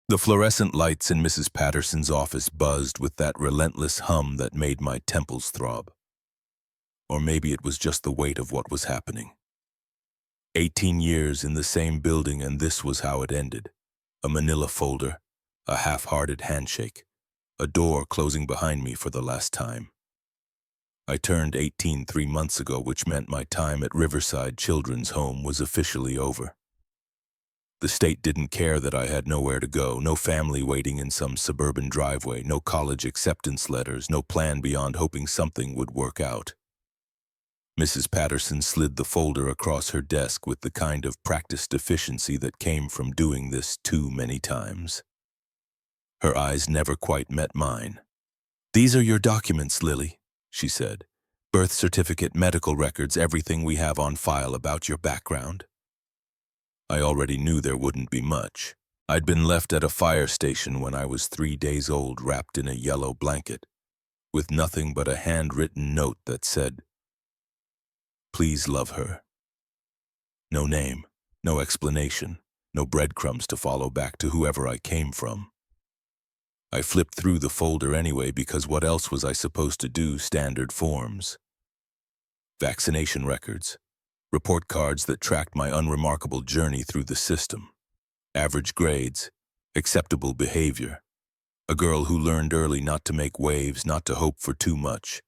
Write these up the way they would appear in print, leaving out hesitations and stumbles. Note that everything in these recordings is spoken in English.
The fluorescent lights in Mrs. Patterson's office buzzed with that relentless hum that made my temples throb. Or maybe it was just the weight of what was happening. 18 years in the same building, and this was how it ended. A manila folder, a half-hearted handshake, a door closing behind me for the last time. I turned 18 3 months ago, which meant my time at Riverside Children's Home was officially over. The state didn't care that I had nowhere to go, no family waiting in some suburban driveway, no college acceptance letters, no plan beyond hoping something would work out. Mrs. Patterson slid the folder across her desk with the kind of practiced efficiency that came from doing this too many times. Her eyes never quite met mine. "These are your documents, Lily," she said. "Birth certificate, medical records, everything we have on file about your background." I already knew there wouldn't be much. I'd been left at a fire station when I was 3 days old, wrapped in a yellow blanket, with nothing but a handwritten note that said, "Please love her." No name, no explanation, no breadcrumbs to follow back to whoever I came from. I flipped through the folder anyway, because what else was I supposed to do? Standard forms. Vaccination records. Report cards that tracked my unremarkable journey through the system. Average grades. Acceptable behavior. A girl who learned early not to make waves, not to hope for too much,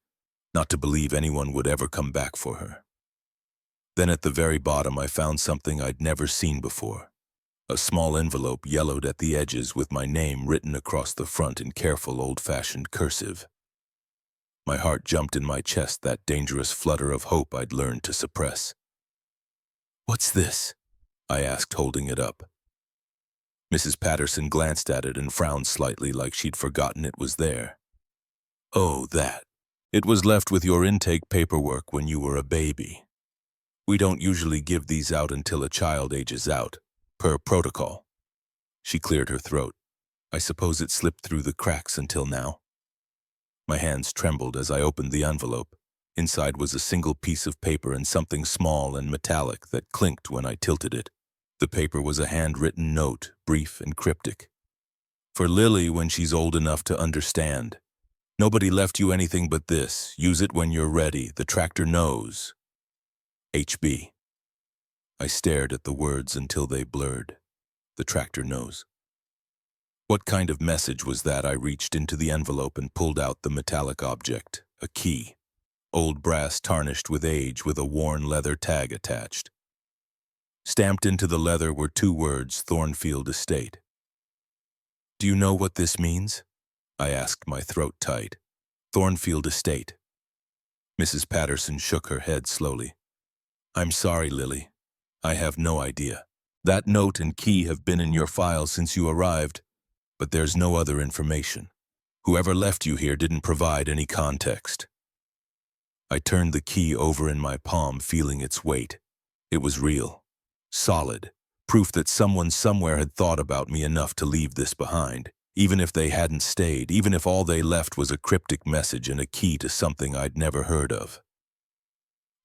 not to believe anyone would ever come back for her. Then at the very bottom I found something I'd never seen before. A small envelope yellowed at the edges with my name written across the front in careful old-fashioned cursive. My heart jumped in my chest, that dangerous flutter of hope I'd learned to suppress. "What's this?" I asked, holding it up. Mrs. Patterson glanced at it and frowned slightly, like she'd forgotten it was there. "Oh, that. It was left with your intake paperwork when you were a baby. We don't usually give these out until a child ages out, per protocol." She cleared her throat. "I suppose it slipped through the cracks until now." My hands trembled as I opened the envelope. Inside was a single piece of paper and something small and metallic that clinked when I tilted it. The paper was a handwritten note, brief and cryptic. "For Lily when she's old enough to understand. Nobody left you anything but this. Use it when you're ready. The tractor knows. HB." I stared at the words until they blurred. The tractor knows. What kind of message was that? I reached into the envelope and pulled out the metallic object, a key. Old brass tarnished with age, with a worn leather tag attached. Stamped into the leather were 2 words, Thornfield Estate. "Do you know what this means?" I asked, my throat tight. "Thornfield Estate." Mrs. Patterson shook her head slowly. "I'm sorry, Lily. I have no idea. That note and key have been in your file since you arrived, but there's no other information. Whoever left you here didn't provide any context." I turned the key over in my palm, feeling its weight. It was real, solid, proof that someone somewhere had thought about me enough to leave this behind, even if they hadn't stayed, even if all they left was a cryptic message and a key to something I'd never heard of.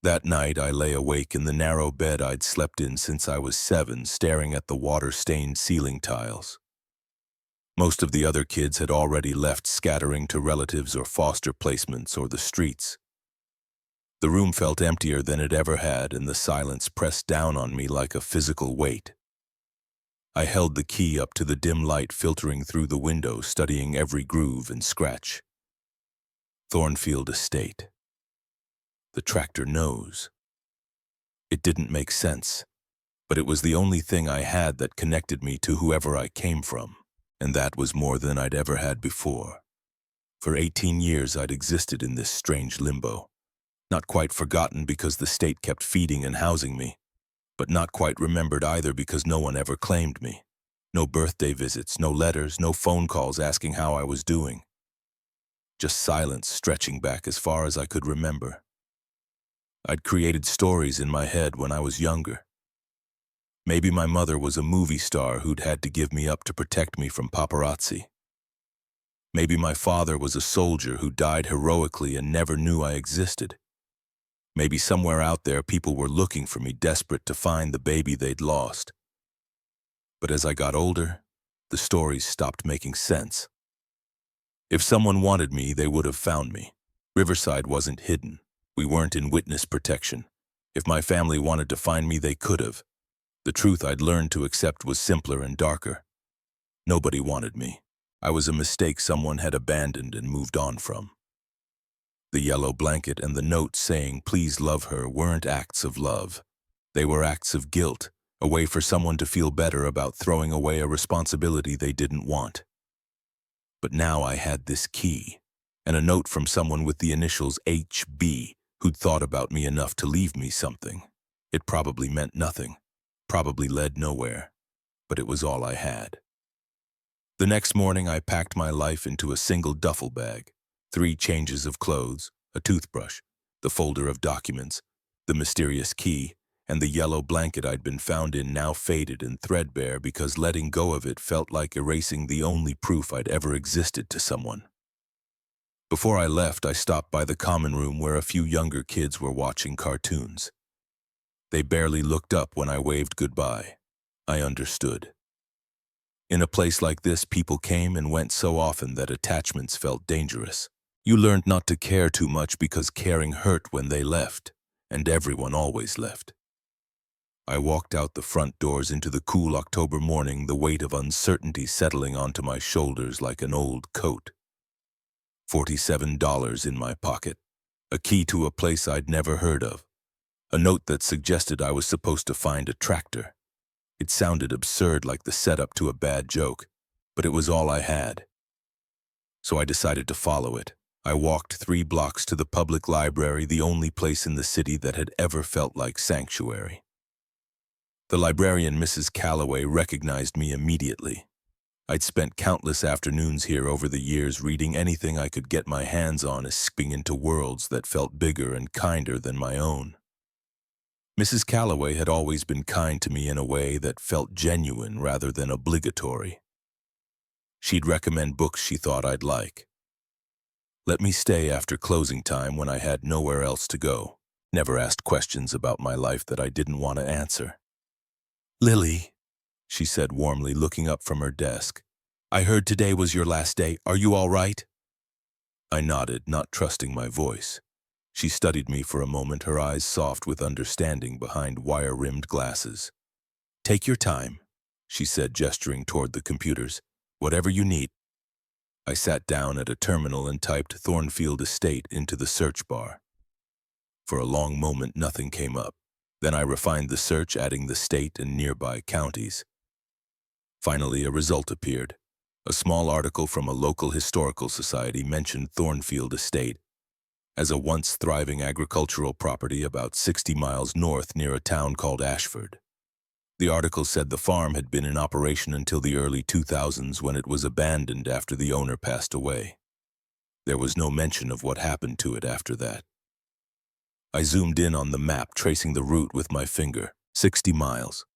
That night I lay awake in the narrow bed I'd slept in since I was 7, staring at the water-stained ceiling tiles. Most of the other kids had already left, scattering to relatives or foster placements or the streets. The room felt emptier than it ever had, and the silence pressed down on me like a physical weight. I held the key up to the dim light filtering through the window, studying every groove and scratch. Thornfield Estate. The tractor knows. It didn't make sense, but it was the only thing I had that connected me to whoever I came from, and that was more than I'd ever had before. For 18 years I'd existed in this strange limbo. Not quite forgotten because the state kept feeding and housing me, but not quite remembered either because no one ever claimed me. No birthday visits, no letters, no phone calls asking how I was doing. Just silence stretching back as far as I could remember. I'd created stories in my head when I was younger. Maybe my mother was a movie star who'd had to give me up to protect me from paparazzi. Maybe my father was a soldier who died heroically and never knew I existed. Maybe somewhere out there people were looking for me, desperate to find the baby they'd lost. But as I got older, The stories stopped making sense. If someone wanted me, they would have found me. Riverside wasn't hidden. We weren't in witness protection. If my family wanted to find me, they could have. The truth I'd learned to accept was simpler and darker. Nobody wanted me. I was a mistake someone had abandoned and moved on from. The yellow blanket and the note saying, "Please love her," weren't acts of love. They were acts of guilt, a way for someone to feel better about throwing away a responsibility they didn't want. But now I had this key, and a note from someone with the initials HB who'd thought about me enough to leave me something. It probably meant nothing, probably led nowhere, but it was all I had. The next morning I packed my life into a single duffel bag, 3 changes of clothes, a toothbrush, the folder of documents, the mysterious key, and the yellow blanket I'd been found in, now faded and threadbare because letting go of it felt like erasing the only proof I'd ever existed to someone. Before I left, I stopped by the common room where a few younger kids were watching cartoons. They barely looked up when I waved goodbye. I understood. In a place like this, people came and went so often that attachments felt dangerous. You learned not to care too much because caring hurt when they left, and everyone always left. I walked out the front doors into the cool October morning, the weight of uncertainty settling onto my shoulders like an old coat. $47 in my pocket, a key to a place I'd never heard of, a note that suggested I was supposed to find a tractor. It sounded absurd, like the setup to a bad joke, but it was all I had. So I decided to follow it. I walked 3 blocks to the public library, the only place in the city that had ever felt like sanctuary. The librarian, Mrs. Calloway, recognized me immediately. I'd spent countless afternoons here over the years reading anything I could get my hands on, escaping into worlds that felt bigger and kinder than my own. Mrs. Calloway had always been kind to me in a way that felt genuine rather than obligatory. She'd recommend books she thought I'd like. Let me stay after closing time when I had nowhere else to go. Never asked questions about my life that I didn't want to answer. "Lily," she said warmly, looking up from her desk, "I heard today was your last day. Are you all right?" I nodded, not trusting my voice. She studied me for a moment, her eyes soft with understanding behind wire-rimmed glasses. "Take your time," she said, gesturing toward the computers. "Whatever you need." I sat down at a terminal and typed Thornfield Estate into the search bar. For a long moment, nothing came up. Then I refined the search, adding the state and nearby counties. Finally, a result appeared. A small article from a local historical society mentioned Thornfield Estate as a once thriving agricultural property about 60 miles north near a town called Ashford. The article said the farm had been in operation until the early 2000s, when it was abandoned after the owner passed away. There was no mention of what happened to it after that. I zoomed in on the map, tracing the route with my finger. 60 miles.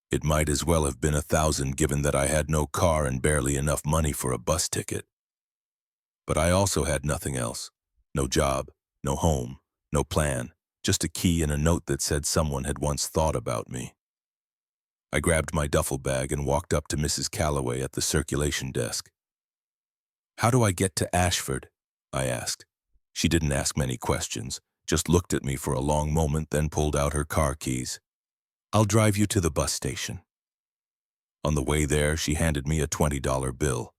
It might as well have been 1,000, given that I had no car and barely enough money for a bus ticket. But I also had nothing else. No job, no home, no plan, just a key and a note that said someone had once thought about me. I grabbed my duffel bag and walked up to Mrs. Calloway at the circulation desk. "How do I get to Ashford?" I asked. She didn't ask many questions, just looked at me for a long moment, then pulled out her car keys. "I'll drive you to the bus station." On the way there, she handed me a $20 bill.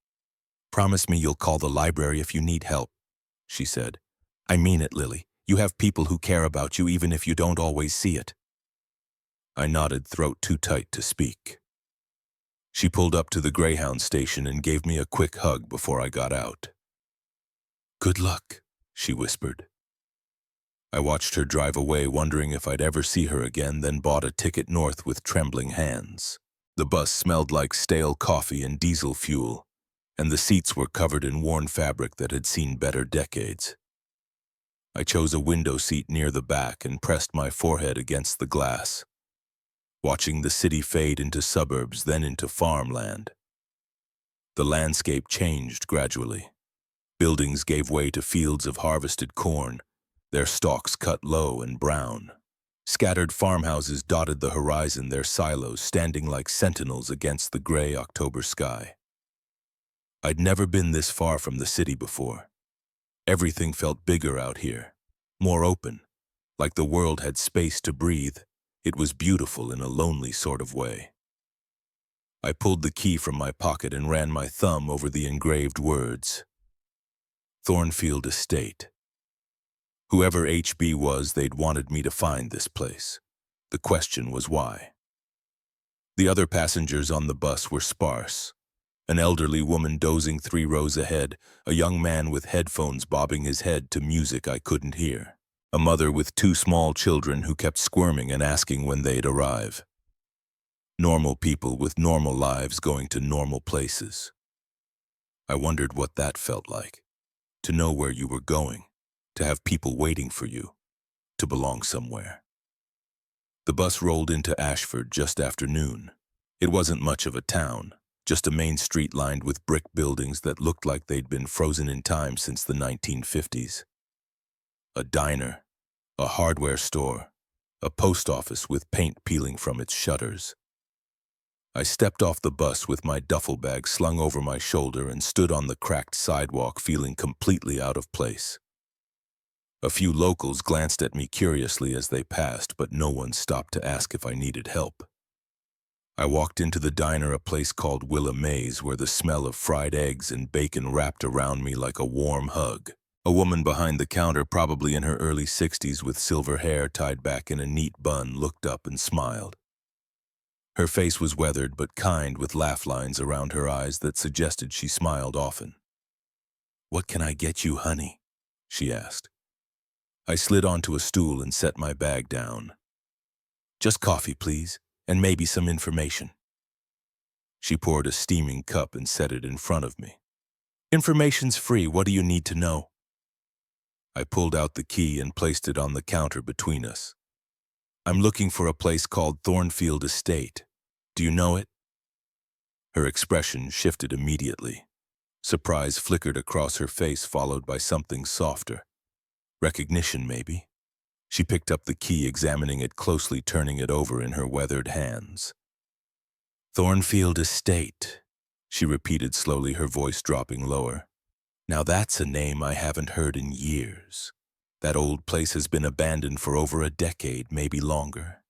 "Promise me you'll call the library if you need help," she said. "I mean it, Lily. You have people who care about you even if you don't always see it." I nodded, throat too tight to speak. She pulled up to the Greyhound station and gave me a quick hug before I got out. "Good luck," she whispered. I watched her drive away, wondering if I'd ever see her again, then bought a ticket north with trembling hands. The bus smelled like stale coffee and diesel fuel, and the seats were covered in worn fabric that had seen better decades. I chose a window seat near the back and pressed my forehead against the glass, watching the city fade into suburbs, then into farmland. The landscape changed gradually. Buildings gave way to fields of harvested corn, their stalks cut low and brown. Scattered farmhouses dotted the horizon, their silos standing like sentinels against the gray October sky. I'd never been this far from the city before. Everything felt bigger out here, more open, like the world had space to breathe. It was beautiful in a lonely sort of way. I pulled the key from my pocket and ran my thumb over the engraved words. Thornfield Estate. Whoever HB was, they'd wanted me to find this place. The question was why. The other passengers on the bus were sparse. An elderly woman dozing 3 rows ahead, a young man with headphones bobbing his head to music I couldn't hear, a mother with 2 small children who kept squirming and asking when they'd arrive. Normal people with normal lives going to normal places. I wondered what that felt like, to know where you were going, to have people waiting for you, to belong somewhere. The bus rolled into Ashford just after noon. It wasn't much of a town, just a main street lined with brick buildings that looked like they'd been frozen in time since the 1950s. A diner, a hardware store, a post office with paint peeling from its shutters. I stepped off the bus with my duffel bag slung over my shoulder and stood on the cracked sidewalk feeling completely out of place. A few locals glanced at me curiously as they passed, but no one stopped to ask if I needed help. I walked into the diner, a place called Willa May's, where the smell of fried eggs and bacon wrapped around me like a warm hug. A woman behind the counter, probably in her early 60s with silver hair tied back in a neat bun, looked up and smiled. Her face was weathered but kind, with laugh lines around her eyes that suggested she smiled often. "What can I get you, honey?" she asked. I slid onto a stool and set my bag down. "Just coffee, please, and maybe some information." She poured a steaming cup and set it in front of me. "Information's free. What do you need to know?" I pulled out the key and placed it on the counter between us. "I'm looking for a place called Thornfield Estate. Do you know it?" Her expression shifted immediately. Surprise flickered across her face, followed by something softer. Recognition, maybe. She picked up the key, examining it closely, turning it over in her weathered hands. "Thornfield Estate," she repeated slowly, her voice dropping lower. "Now that's a name I haven't heard in years. That old place has been abandoned for over a decade, maybe longer."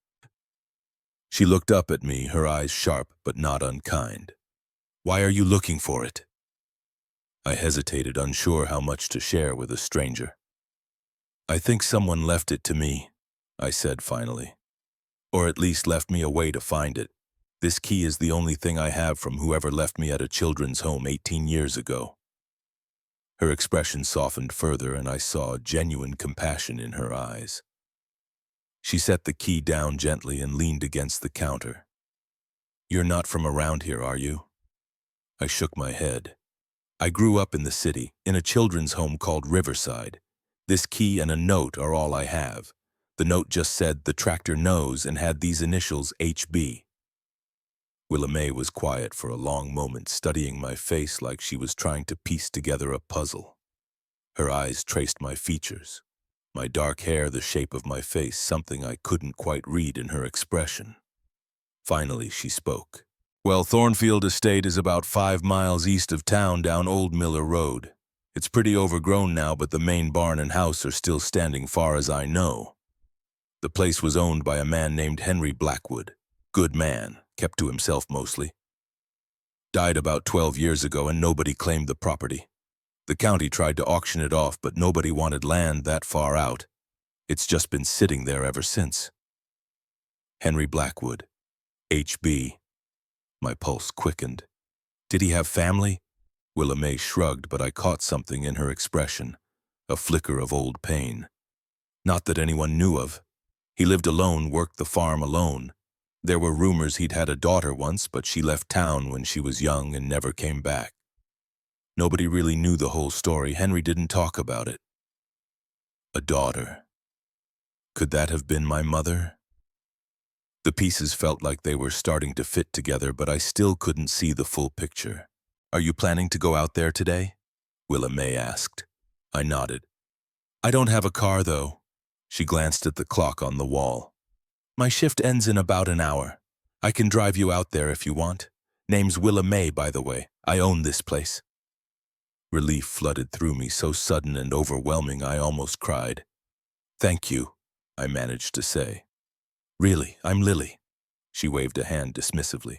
She looked up at me, her eyes sharp but not unkind. "Why are you looking for it?" I hesitated, unsure how much to share with a stranger. "I think someone left it to me," I said finally. "Or at least left me a way to find it. This key is the only thing I have from whoever left me at a children's home 18 years ago." Her expression softened further, and I saw genuine compassion in her eyes. She set the key down gently and leaned against the counter. "You're not from around here, are you?" I shook my head. "I grew up in the city, in a children's home called Riverside. This key and a note are all I have. The note just said the tractor knows and had these initials HB. Willa May was quiet for a long moment, studying my face like she was trying to piece together a puzzle. Her eyes traced my features, my dark hair, the shape of my face, something I couldn't quite read in her expression. Finally, she spoke. "Well, Thornfield Estate is about 5 miles east of town down Old Miller Road. It's pretty overgrown now, but the main barn and house are still standing far as I know. The place was owned by a man named Henry Blackwood. Good man, kept to himself mostly. Died about 12 years ago and nobody claimed the property. The county tried to auction it off, but nobody wanted land that far out. It's just been sitting there ever since." Henry Blackwood. HB. My pulse quickened. Did he have family? Willa May shrugged, but I caught something in her expression, a flicker of old pain. "Not that anyone knew of. He lived alone, worked the farm alone. There were rumors he'd had a daughter once, but she left town when she was young and never came back. Nobody really knew the whole story. Henry didn't talk about it." A daughter. Could that have been my mother? The pieces felt like they were starting to fit together, but I still couldn't see the full picture. "Are you planning to go out there today?" Willa May asked. I nodded. "I don't have a car, though." She glanced at the clock on the wall. My shift ends in about an hour. I can drive you out there if you want. Name's Willa May, by the way. I own this place. Relief flooded through me, so sudden and overwhelming I almost cried. Thank you, I managed to say. Really, I'm Lily. She waved a hand dismissively.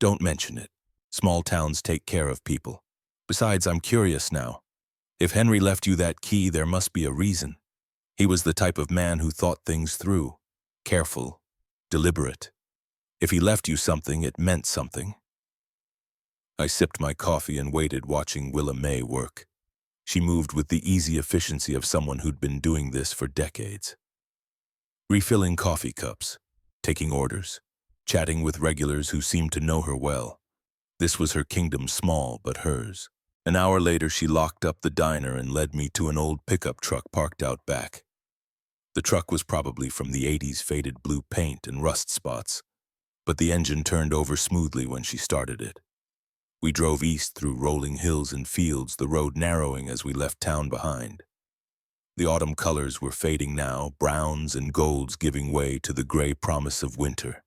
Don't mention it. Small towns take care of people. Besides, I'm curious now. If Henry left you that key, there must be a reason. He was the type of man who thought things through. Careful, deliberate. If he left you something, it meant something. I sipped my coffee and waited, watching Willa May work. She moved with the easy efficiency of someone who'd been doing this for decades. Refilling coffee cups, taking orders, chatting with regulars who seemed to know her well. This was her kingdom, small but hers. An hour later, she locked up the diner and led me to an old pickup truck parked out back. The truck was probably from the 80s, faded blue paint and rust spots, but the engine turned over smoothly when she started it. We drove east through rolling hills and fields, the road narrowing as we left town behind. The autumn colors were fading now, browns and golds giving way to the gray promise of winter.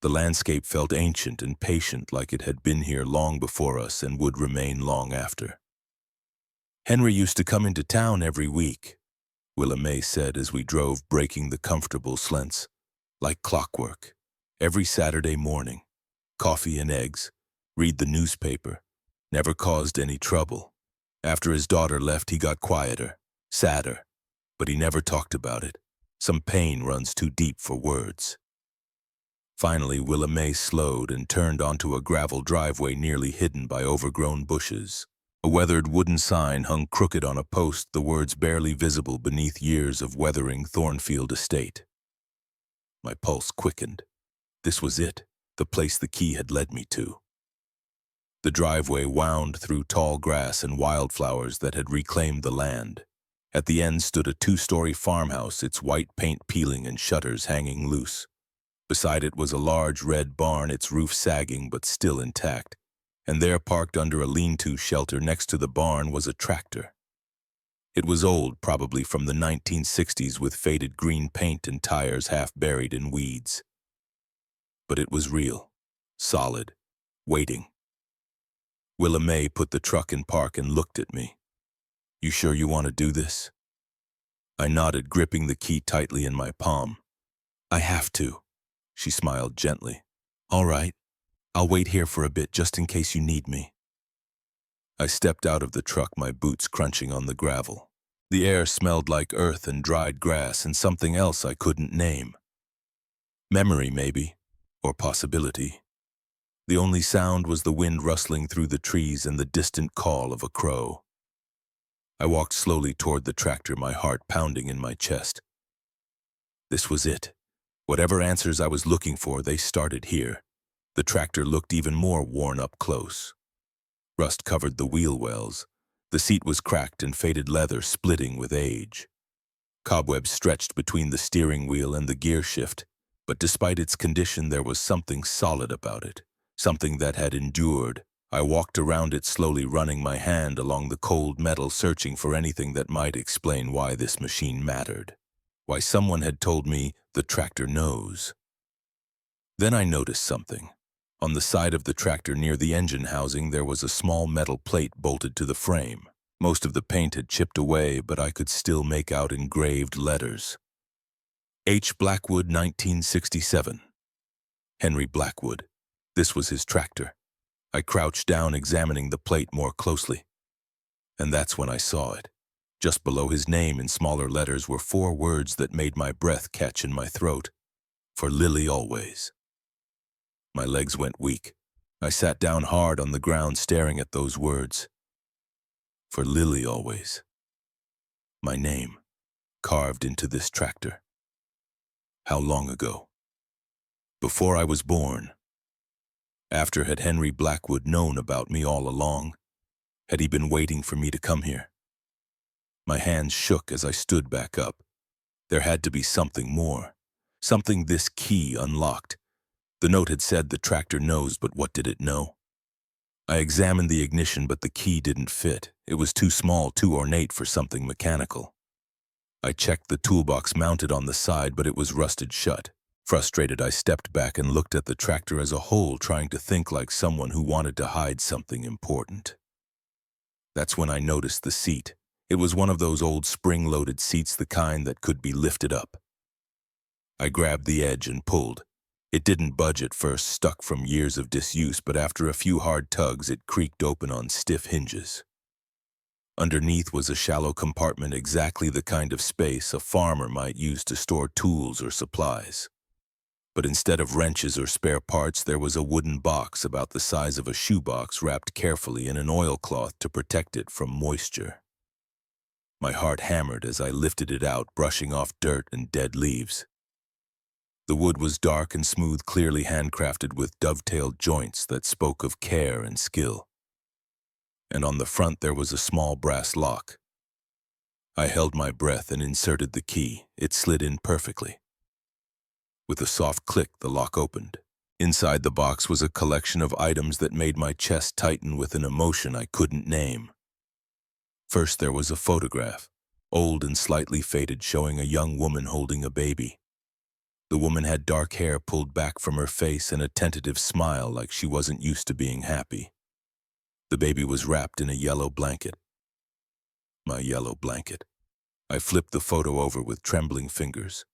The landscape felt ancient and patient, like it had been here long before us and would remain long after. Henry used to come into town every week, Willa May said as we drove, breaking the comfortable slants. Like clockwork. Every Saturday morning. Coffee and eggs. Read the newspaper. Never caused any trouble. After his daughter left, he got quieter, sadder, but he never talked about it. Some pain runs too deep for words. Finally, Willa May slowed and turned onto a gravel driveway nearly hidden by overgrown bushes. A weathered wooden sign hung crooked on a post, the words barely visible beneath years of weathering Thornfield Estate. My pulse quickened. This was it, the place the key had led me to. The driveway wound through tall grass and wildflowers that had reclaimed the land. At the end stood a two-story farmhouse, its white paint peeling and shutters hanging loose. Beside it was a large red barn, its roof sagging but still intact. And there, parked under a lean-to shelter next to the barn, was a tractor. It was old, probably from the 1960s, with faded green paint and tires half buried in weeds. But it was real, solid, waiting. Willa May put the truck in park and looked at me. You sure you want to do this? I nodded, gripping the key tightly in my palm. I have to, she smiled gently. All right. I'll wait here for a bit just in case you need me. I stepped out of the truck, my boots crunching on the gravel. The air smelled like earth and dried grass and something else I couldn't name. Memory, maybe, or possibility. The only sound was the wind rustling through the trees and the distant call of a crow. I walked slowly toward the tractor, my heart pounding in my chest. This was it. Whatever answers I was looking for, they started here. The tractor looked even more worn up close. Rust covered the wheel wells. The seat was cracked and faded leather splitting with age. Cobwebs stretched between the steering wheel and the gear shift, but despite its condition, there was something solid about it, something that had endured. I walked around it slowly, running my hand along the cold metal, searching for anything that might explain why this machine mattered, why someone had told me the tractor knows. Then I noticed something. On the side of the tractor near the engine housing, there was a small metal plate bolted to the frame. Most of the paint had chipped away, but I could still make out engraved letters. H. Blackwood, 1967. Henry Blackwood. This was his tractor. I crouched down, examining the plate more closely. And that's when I saw it. Just below his name in smaller letters were 4 words that made my breath catch in my throat. For Lily always. My legs went weak. I sat down hard on the ground, staring at those words. For Lily always. My name, carved into this tractor. How long ago? Before I was born. After, had Henry Blackwood known about me all along? Had he been waiting for me to come here? My hands shook as I stood back up. There had to be something more. Something this key unlocked. The note had said the tractor knows, but what did it know? I examined the ignition, but the key didn't fit. It was too small, too ornate for something mechanical. I checked the toolbox mounted on the side, but it was rusted shut. Frustrated, I stepped back and looked at the tractor as a whole, trying to think like someone who wanted to hide something important. That's when I noticed the seat. It was one of those old spring-loaded seats, the kind that could be lifted up. I grabbed the edge and pulled. It didn't budge at first, stuck from years of disuse, but after a few hard tugs, it creaked open on stiff hinges. Underneath was a shallow compartment, exactly the kind of space a farmer might use to store tools or supplies. But instead of wrenches or spare parts, there was a wooden box about the size of a shoebox, wrapped carefully in an oilcloth to protect it from moisture. My heart hammered as I lifted it out, brushing off dirt and dead leaves. The wood was dark and smooth, clearly handcrafted with dovetailed joints that spoke of care and skill. And on the front there was a small brass lock. I held my breath and inserted the key. It slid in perfectly. With a soft click, the lock opened. Inside the box was a collection of items that made my chest tighten with an emotion I couldn't name. First, there was a photograph, old and slightly faded, showing a young woman holding a baby. The woman had dark hair pulled back from her face and a tentative smile, like she wasn't used to being happy. The baby was wrapped in a yellow blanket. My yellow blanket. I flipped the photo over with trembling fingers.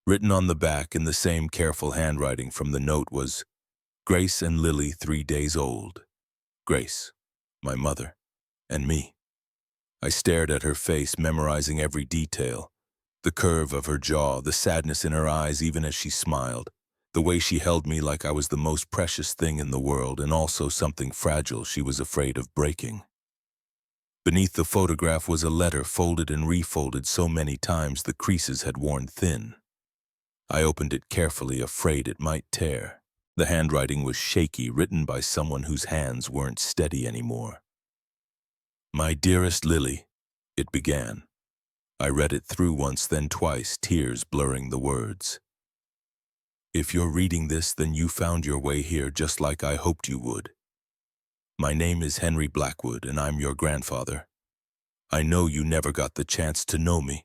Written on the back in the same careful handwriting from the note was, "Grace and Lily, 3 days old." Grace, my mother, and me. I stared at her face, memorizing every detail. The curve of her jaw, the sadness in her eyes even as she smiled, the way she held me like I was the most precious thing in the world, and also something fragile she was afraid of breaking. Beneath the photograph was a letter, folded and refolded so many times the creases had worn thin. I opened it carefully, afraid it might tear. The handwriting was shaky, written by someone whose hands weren't steady anymore. "My dearest Lily," it began. I read it through once, then twice, tears blurring the words. "If you're reading this, then you found your way here just like I hoped you would. My name is Henry Blackwood, and I'm your grandfather. I know you never got the chance to know me,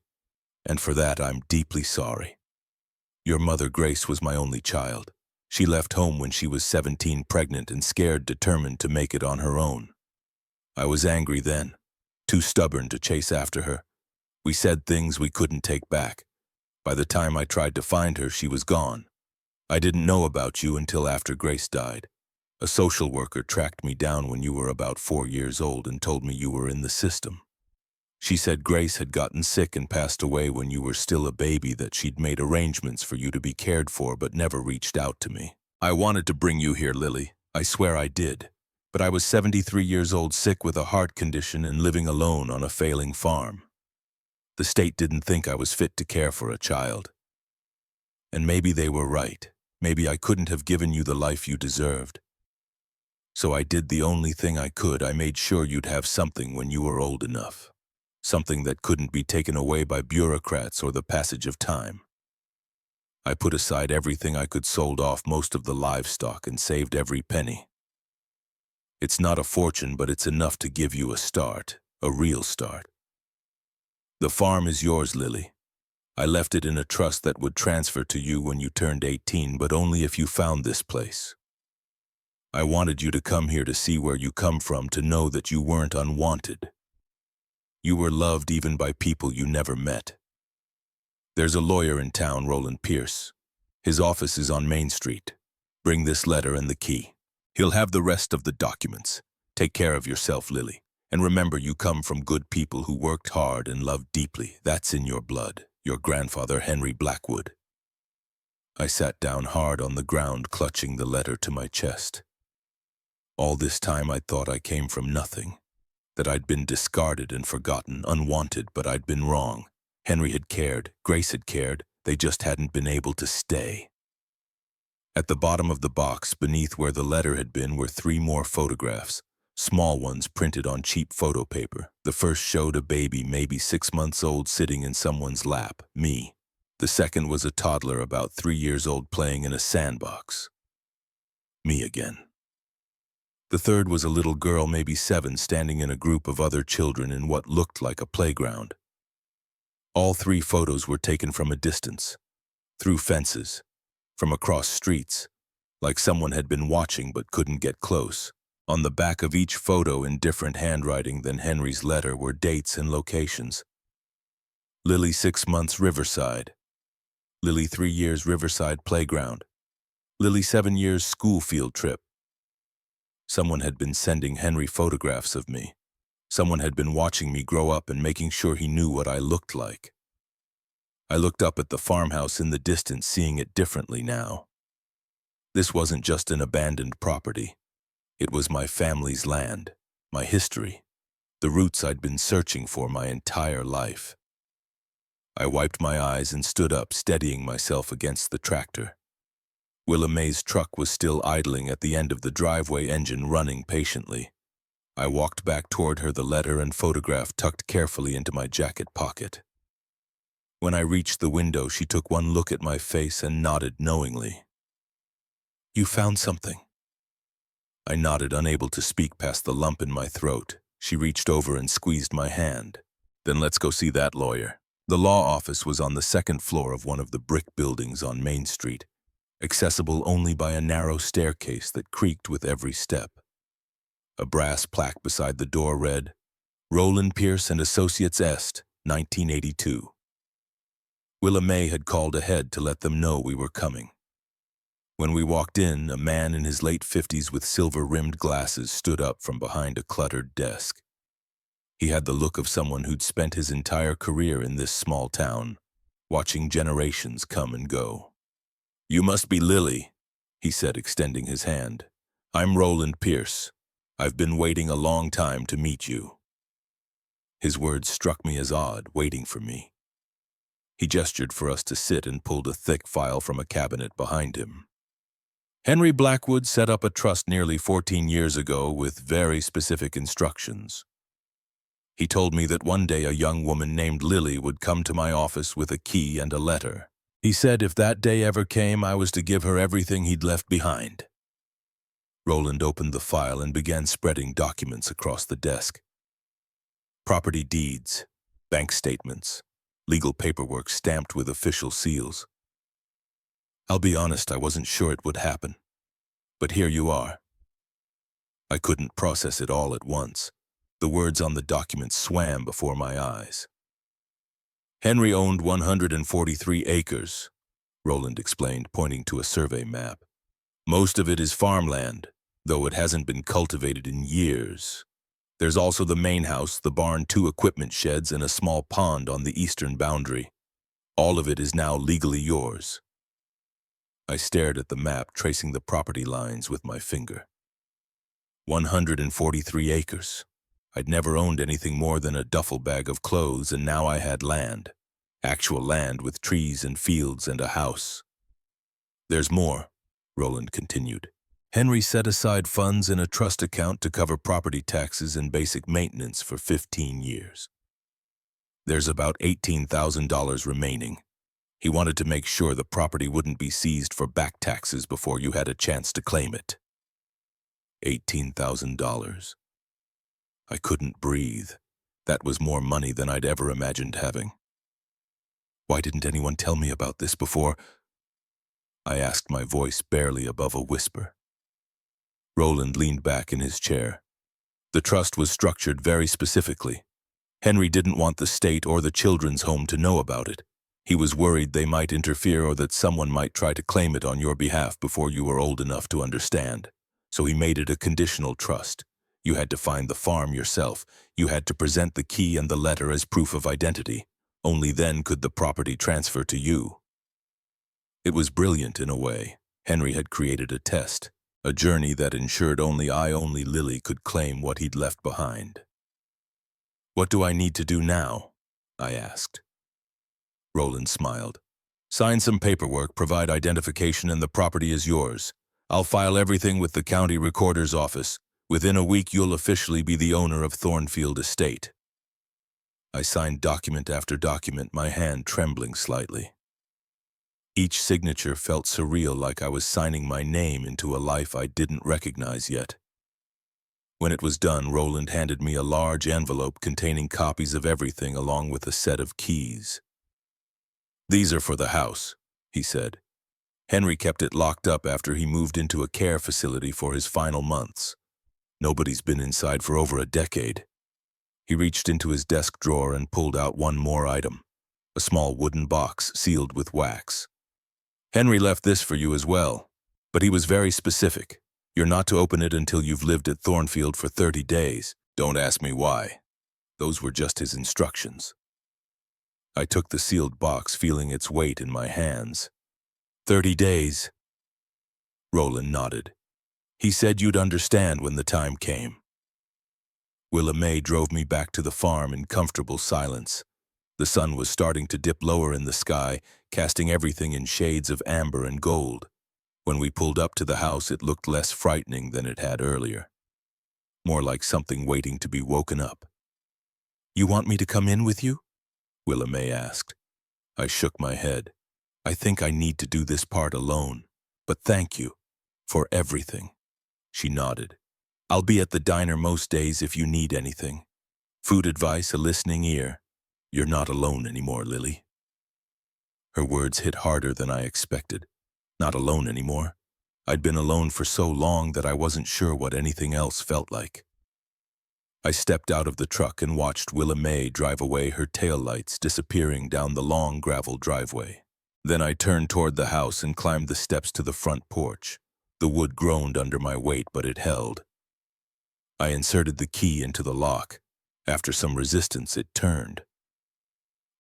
and for that I'm deeply sorry. Your mother, Grace, was my only child. She left home when she was 17, pregnant and scared, determined to make it on her own. I was angry then, too stubborn to chase after her. We said things we couldn't take back. By the time I tried to find her, she was gone. I didn't know about you until after Grace died. A social worker tracked me down when you were about 4 years old and told me you were in the system. She said Grace had gotten sick and passed away when you were still a baby, that she'd made arrangements for you to be cared for but never reached out to me. I wanted to bring you here, Lily. I swear I did. But I was 73 years old, sick with a heart condition and living alone on a failing farm. The state didn't think I was fit to care for a child. And maybe they were right. Maybe I couldn't have given you the life you deserved. So I did the only thing I could. I made sure you'd have something when you were old enough. Something that couldn't be taken away by bureaucrats or the passage of time. I put aside everything I could, sold off most of the livestock, and saved every penny. It's not a fortune, but it's enough to give you a start, a real start. The farm is yours, Lily. I left it in a trust that would transfer to you when you turned 18, but only if you found this place. I wanted you to come here to see where you come from, to know that you weren't unwanted. You were loved even by people you never met. There's a lawyer in town, Roland Pierce. His office is on Main Street. Bring this letter and the key. He'll have the rest of the documents. Take care of yourself, Lily. And remember, you come from good people who worked hard and loved deeply. That's in your blood. Your grandfather, Henry Blackwood." I sat down hard on the ground, clutching the letter to my chest. All this time I'd thought I came from nothing, that I'd been discarded and forgotten, unwanted, but I'd been wrong. Henry had cared, Grace had cared, they just hadn't been able to stay. At the bottom of the box, beneath where the letter had been, were 3 more photographs, small ones printed on cheap photo paper. The first showed a baby, maybe 6 months old, sitting in someone's lap, me. The second was a toddler about 3 years old playing in a sandbox. Me again. The third was a little girl, maybe 7, standing in a group of other children in what looked like a playground. All 3 photos were taken from a distance. through fences, from across streets, like someone had been watching but couldn't get close. On the back of each photo in different handwriting than Henry's letter were dates and locations. Lily 6 months Riverside. Lily 3 years Riverside Playground. Lily 7 years school field trip. Someone had been sending Henry photographs of me. Someone had been watching me grow up and making sure he knew what I looked like. I looked up at the farmhouse in the distance, seeing it differently now. This wasn't just an abandoned property. It was my family's land, my history, the roots I'd been searching for my entire life. I wiped my eyes and stood up, steadying myself against the tractor. Willa May's truck was still idling at the end of the driveway, engine running patiently. I walked back toward her, the letter and photograph tucked carefully into my jacket pocket. When I reached the window, she took one look at my face and nodded knowingly. "You found something." I nodded, unable to speak past the lump in my throat. She reached over and squeezed my hand. "Then let's go see that lawyer." The law office was on the second floor of one of the brick buildings on Main Street, accessible only by a narrow staircase that creaked with every step. A brass plaque beside the door read, "Roland Pierce and Associates Est, 1982. Willa May had called ahead to let them know we were coming. When we walked in, a man in his late 50s with silver-rimmed glasses stood up from behind a cluttered desk. He had the look of someone who'd spent his entire career in this small town, watching generations come and go. "You must be Lily," he said, extending his hand. "I'm Roland Pierce. I've been waiting a long time to meet you." His words struck me as odd, waiting for me. He gestured for us to sit and pulled a thick file from a cabinet behind him. "Henry Blackwood set up a trust nearly 14 years ago with very specific instructions. He told me that one day a young woman named Lily would come to my office with a key and a letter. He said if that day ever came, I was to give her everything he'd left behind." Roland opened the file and began spreading documents across the desk. Property deeds, bank statements, legal paperwork stamped with official seals. I'll be honest, I wasn't sure it would happen. But here you are. I couldn't process it all at once. The words on the document swam before my eyes. "Henry owned 143 acres, Roland explained, pointing to a survey map. "Most of it is farmland, though it hasn't been cultivated in years. There's also the main house, the barn, 2 equipment sheds, and a small pond on the eastern boundary. All of it is now legally yours." I stared at the map, tracing the property lines with my finger. 143 acres. I'd never owned anything more than a duffel bag of clothes, and now I had land. Actual land with trees and fields and a house. "There's more," Roland continued. "Henry set aside funds in a trust account to cover property taxes and basic maintenance for 15 years. There's about $18,000 remaining. He wanted to make sure the property wouldn't be seized for back taxes before you had a chance to claim it." $18,000. I couldn't breathe. That was more money than I'd ever imagined having. "Why didn't anyone tell me about this before?" I asked, my voice barely above a whisper. Roland leaned back in his chair. "The trust was structured very specifically. Henry didn't want the state or the children's home to know about it. He was worried they might interfere or that someone might try to claim it on your behalf before you were old enough to understand. So he made it a conditional trust. You had to find the farm yourself. You had to present the key and the letter as proof of identity. Only then could the property transfer to you." It was brilliant in a way. Henry had created a test, a journey that ensured only Lily could claim what he'd left behind. "What do I need to do now?" I asked. Roland smiled. "Sign some paperwork, provide identification, and the property is yours. I'll file everything with the county recorder's office. Within a week, you'll officially be the owner of Thornfield Estate." I signed document after document, my hand trembling slightly. Each signature felt surreal, like I was signing my name into a life I didn't recognize yet. When it was done, Roland handed me a large envelope containing copies of everything along with a set of keys. "These are for the house. he said. Henry kept it locked up after he moved into a care facility for his final months. Nobody's been inside for over a decade. He reached into his desk drawer and pulled out one more item, a small wooden box sealed with wax. Henry left this for you as well, but he was very specific. You're not to open it until you've lived at Thornfield for 30 days. Don't ask me why. Those were just his instructions. I took the sealed box, feeling its weight in my hands. 30 days. Roland nodded. He said you'd understand when the time came. Willa May drove me back to the farm in comfortable silence. The sun was starting to dip lower in the sky, casting everything in shades of amber and gold. When we pulled up to the house, it looked less frightening than it had earlier. More like something waiting to be woken up. You want me to come in with you? Willa May asked. I shook my head. I think I need to do this part alone, but thank you for everything. She nodded. I'll be at the diner most days if you need anything. Food advice, a listening ear. You're not alone anymore, Lily. Her words hit harder than I expected. Not alone anymore. I'd been alone for so long that I wasn't sure what anything else felt like. I stepped out of the truck and watched Willa May drive away, her taillights disappearing down the long gravel driveway. Then I turned toward the house and climbed the steps to the front porch. The wood groaned under my weight, but it held. I inserted the key into the lock. After some resistance, it turned.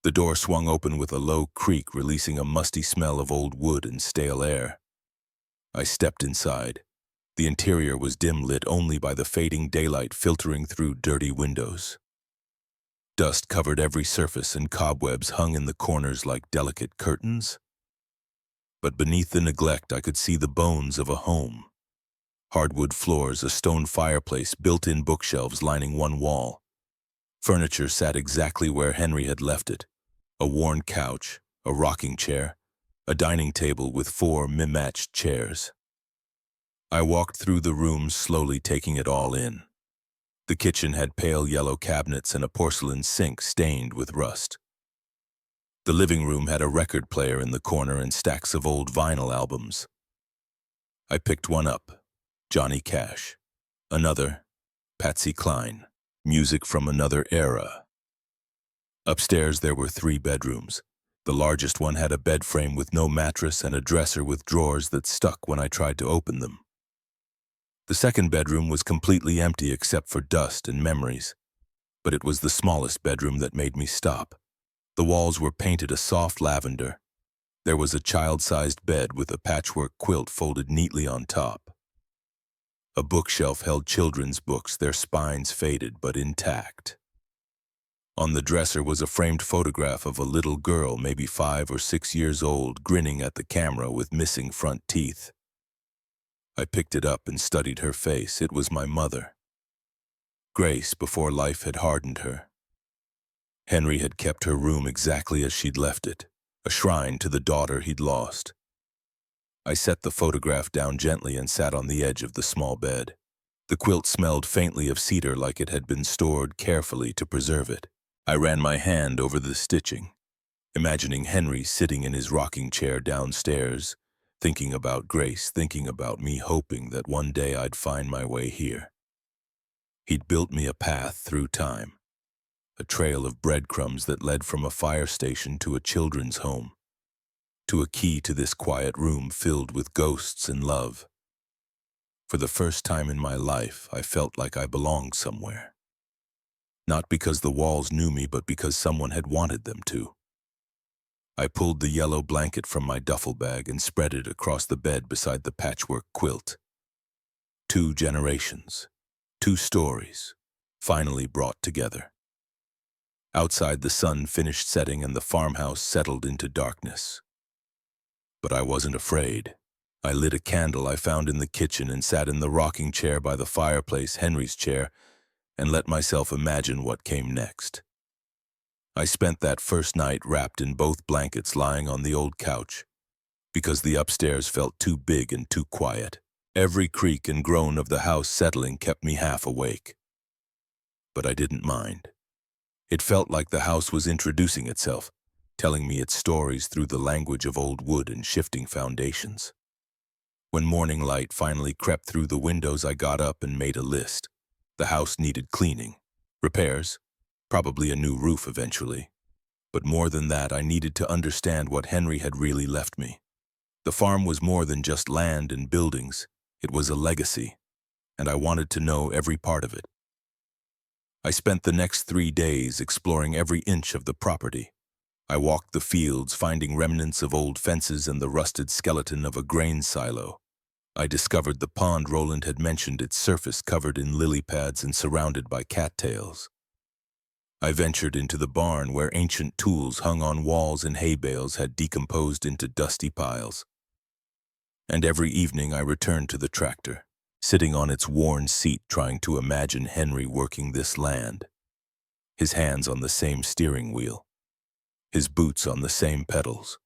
The door swung open with a low creak, releasing a musty smell of old wood and stale air. I stepped inside. The interior was dim, lit only by the fading daylight filtering through dirty windows. Dust covered every surface and cobwebs hung in the corners like delicate curtains. But beneath the neglect, I could see the bones of a home. Hardwood floors, a stone fireplace, built-in bookshelves lining one wall. Furniture sat exactly where Henry had left it. A worn couch, a rocking chair, a dining table with 4 mismatched chairs. I walked through the room, slowly taking it all in. The kitchen had pale yellow cabinets and a porcelain sink stained with rust. The living room had a record player in the corner and stacks of old vinyl albums. I picked one up, Johnny Cash. Another, Patsy Cline, music from another era. Upstairs there were 3 bedrooms. The largest one had a bed frame with no mattress and a dresser with drawers that stuck when I tried to open them. The second bedroom was completely empty except for dust and memories, but it was the smallest bedroom that made me stop. The walls were painted a soft lavender. There was a child-sized bed with a patchwork quilt folded neatly on top. A bookshelf held children's books, their spines faded but intact. On the dresser was a framed photograph of a little girl, maybe 5 or 6 years old, grinning at the camera with missing front teeth. I picked it up and studied her face. It was my mother. Grace, before life had hardened her. Henry had kept her room exactly as she'd left it, a shrine to the daughter he'd lost. I set the photograph down gently and sat on the edge of the small bed. The quilt smelled faintly of cedar, like it had been stored carefully to preserve it. I ran my hand over the stitching, imagining Henry sitting in his rocking chair downstairs, thinking about Grace, thinking about me, hoping that one day I'd find my way here. He'd built me a path through time, a trail of breadcrumbs that led from a fire station to a children's home, to a key to this quiet room filled with ghosts and love. For the first time in my life, I felt like I belonged somewhere. Not because the walls knew me, but because someone had wanted them to. I pulled the yellow blanket from my duffel bag and spread it across the bed beside the patchwork quilt. 2 generations, 2 stories, finally brought together. Outside, the sun finished setting and the farmhouse settled into darkness. But I wasn't afraid. I lit a candle I found in the kitchen and sat in the rocking chair by the fireplace, Henry's chair, and let myself imagine what came next. I spent that first night wrapped in both blankets, lying on the old couch, because the upstairs felt too big and too quiet. Every creak and groan of the house settling kept me half awake. But I didn't mind. It felt like the house was introducing itself, telling me its stories through the language of old wood and shifting foundations. When morning light finally crept through the windows, I got up and made a list. The house needed cleaning, repairs, probably a new roof eventually. But more than that, I needed to understand what Henry had really left me. The farm was more than just land and buildings. It was a legacy, and I wanted to know every part of it. I spent the next 3 days exploring every inch of the property. I walked the fields, finding remnants of old fences and the rusted skeleton of a grain silo. I discovered the pond Roland had mentioned, its surface covered in lily pads and surrounded by cattails. I ventured into the barn where ancient tools hung on walls and hay bales had decomposed into dusty piles. And every evening I returned to the tractor, sitting on its worn seat trying to imagine Henry working this land. His hands on the same steering wheel, his boots on the same pedals.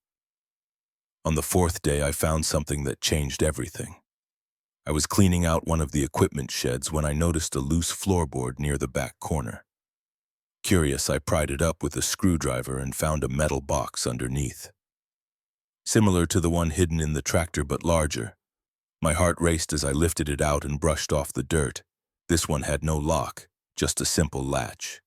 On the 4th day, I found something that changed everything. I was cleaning out one of the equipment sheds when I noticed a loose floorboard near the back corner. Curious, I pried it up with a screwdriver and found a metal box underneath. Similar to the one hidden in the tractor, but larger. My heart raced as I lifted it out and brushed off the dirt. This one had no lock, just a simple latch.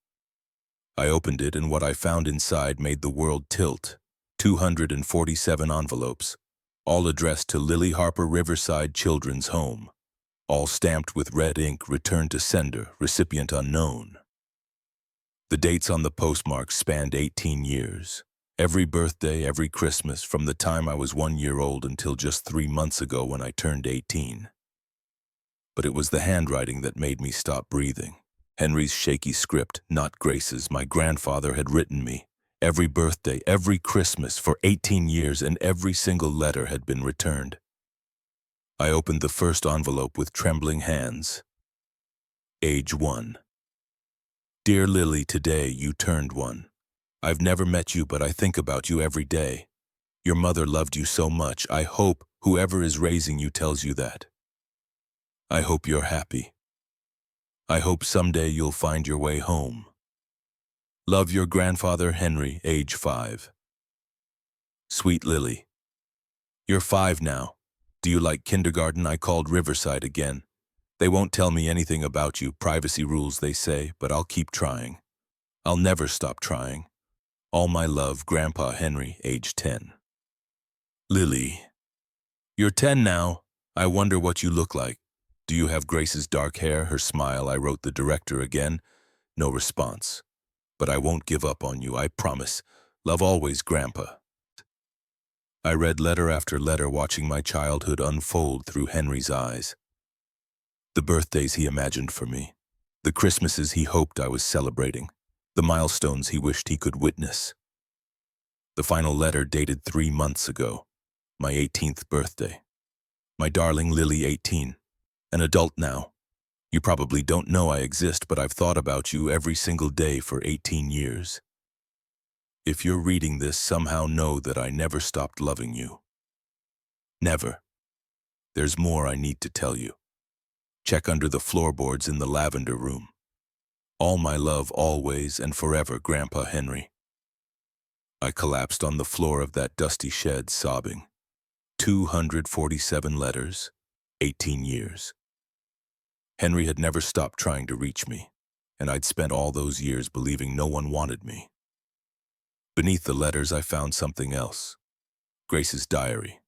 I opened it, and what I found inside made the world tilt. 247 envelopes, all addressed to Lily Harper Riverside Children's Home, all stamped with red ink, returned to sender, recipient unknown. The dates on the postmarks spanned 18 years. Every birthday, every Christmas, from the time I was 1 year old until just 3 months ago when I turned 18. But it was the handwriting that made me stop breathing. Henry's shaky script, not Grace's, my grandfather had written me. Every birthday, every Christmas, for 18 years, and every single letter had been returned. I opened the first envelope with trembling hands. Age 1. Dear Lily, today you turned 1. I've never met you, but I think about you every day. Your mother loved you so much. I hope whoever is raising you tells you that. I hope you're happy. I hope someday you'll find your way home. Love, your grandfather, Henry, age 5. Sweet Lily. You're 5 now. Do you like kindergarten? I called Riverside again. They won't tell me anything about you, privacy rules they say, but I'll keep trying. I'll never stop trying. All my love, Grandpa Henry, age 10. Lily. You're 10 now. I wonder what you look like. Do you have Grace's dark hair, her smile? I wrote the director again. No response. But I won't give up on you, I promise. Love always, Grandpa. I read letter after letter, watching my childhood unfold through Henry's eyes. The birthdays he imagined for me, the Christmases he hoped I was celebrating, the milestones he wished he could witness. The final letter dated 3 months ago, my 18th birthday. My darling Lily, 18, an adult now. You probably don't know I exist, but I've thought about you every single day for 18 years. If you're reading this, somehow know that I never stopped loving you. Never. There's more I need to tell you. Check under the floorboards in the lavender room. All my love, always and forever, Grandpa Henry. I collapsed on the floor of that dusty shed, sobbing. 247 letters, 18 years. Henry had never stopped trying to reach me, and I'd spent all those years believing no one wanted me. Beneath the letters, I found something else. Grace's diary,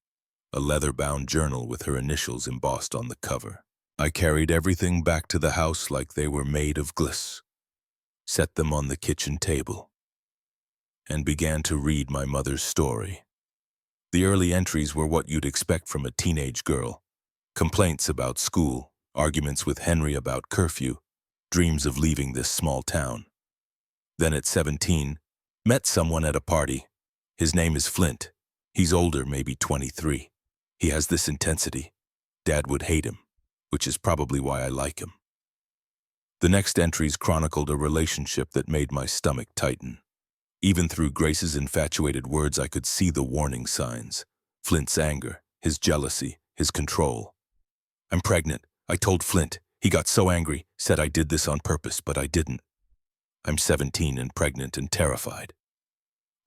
a leather-bound journal with her initials embossed on the cover. I carried everything back to the house like they were made of gliss, set them on the kitchen table, and began to read my mother's story. The early entries were what you'd expect from a teenage girl. Complaints about school, arguments with Henry about curfew, dreams of leaving this small town. Then at 17, met someone at a party. His name is Flint. He's older, maybe 23. He has this intensity. Dad would hate him, which is probably why I like him. The next entries chronicled a relationship that made my stomach tighten. Even through Grace's infatuated words, I could see the warning signs. Flint's anger, his jealousy, his control. I'm pregnant, I told Flint. He got so angry, said I did this on purpose, but I didn't. I'm 17 and pregnant and terrified.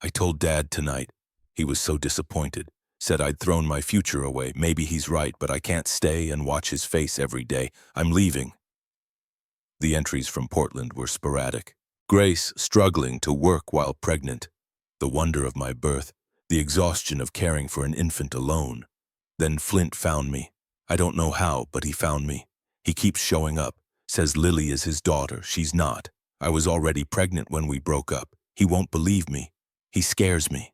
I told Dad tonight. He was so disappointed. Said I'd thrown my future away. Maybe he's right, but I can't stay and watch his face every day. I'm leaving. The entries from Portland were sporadic. Grace struggling to work while pregnant. The wonder of my birth. The exhaustion of caring for an infant alone. Then Flint found me. I don't know how, but he found me. He keeps showing up. Says Lily is his daughter. She's not. I was already pregnant when we broke up. He won't believe me. He scares me.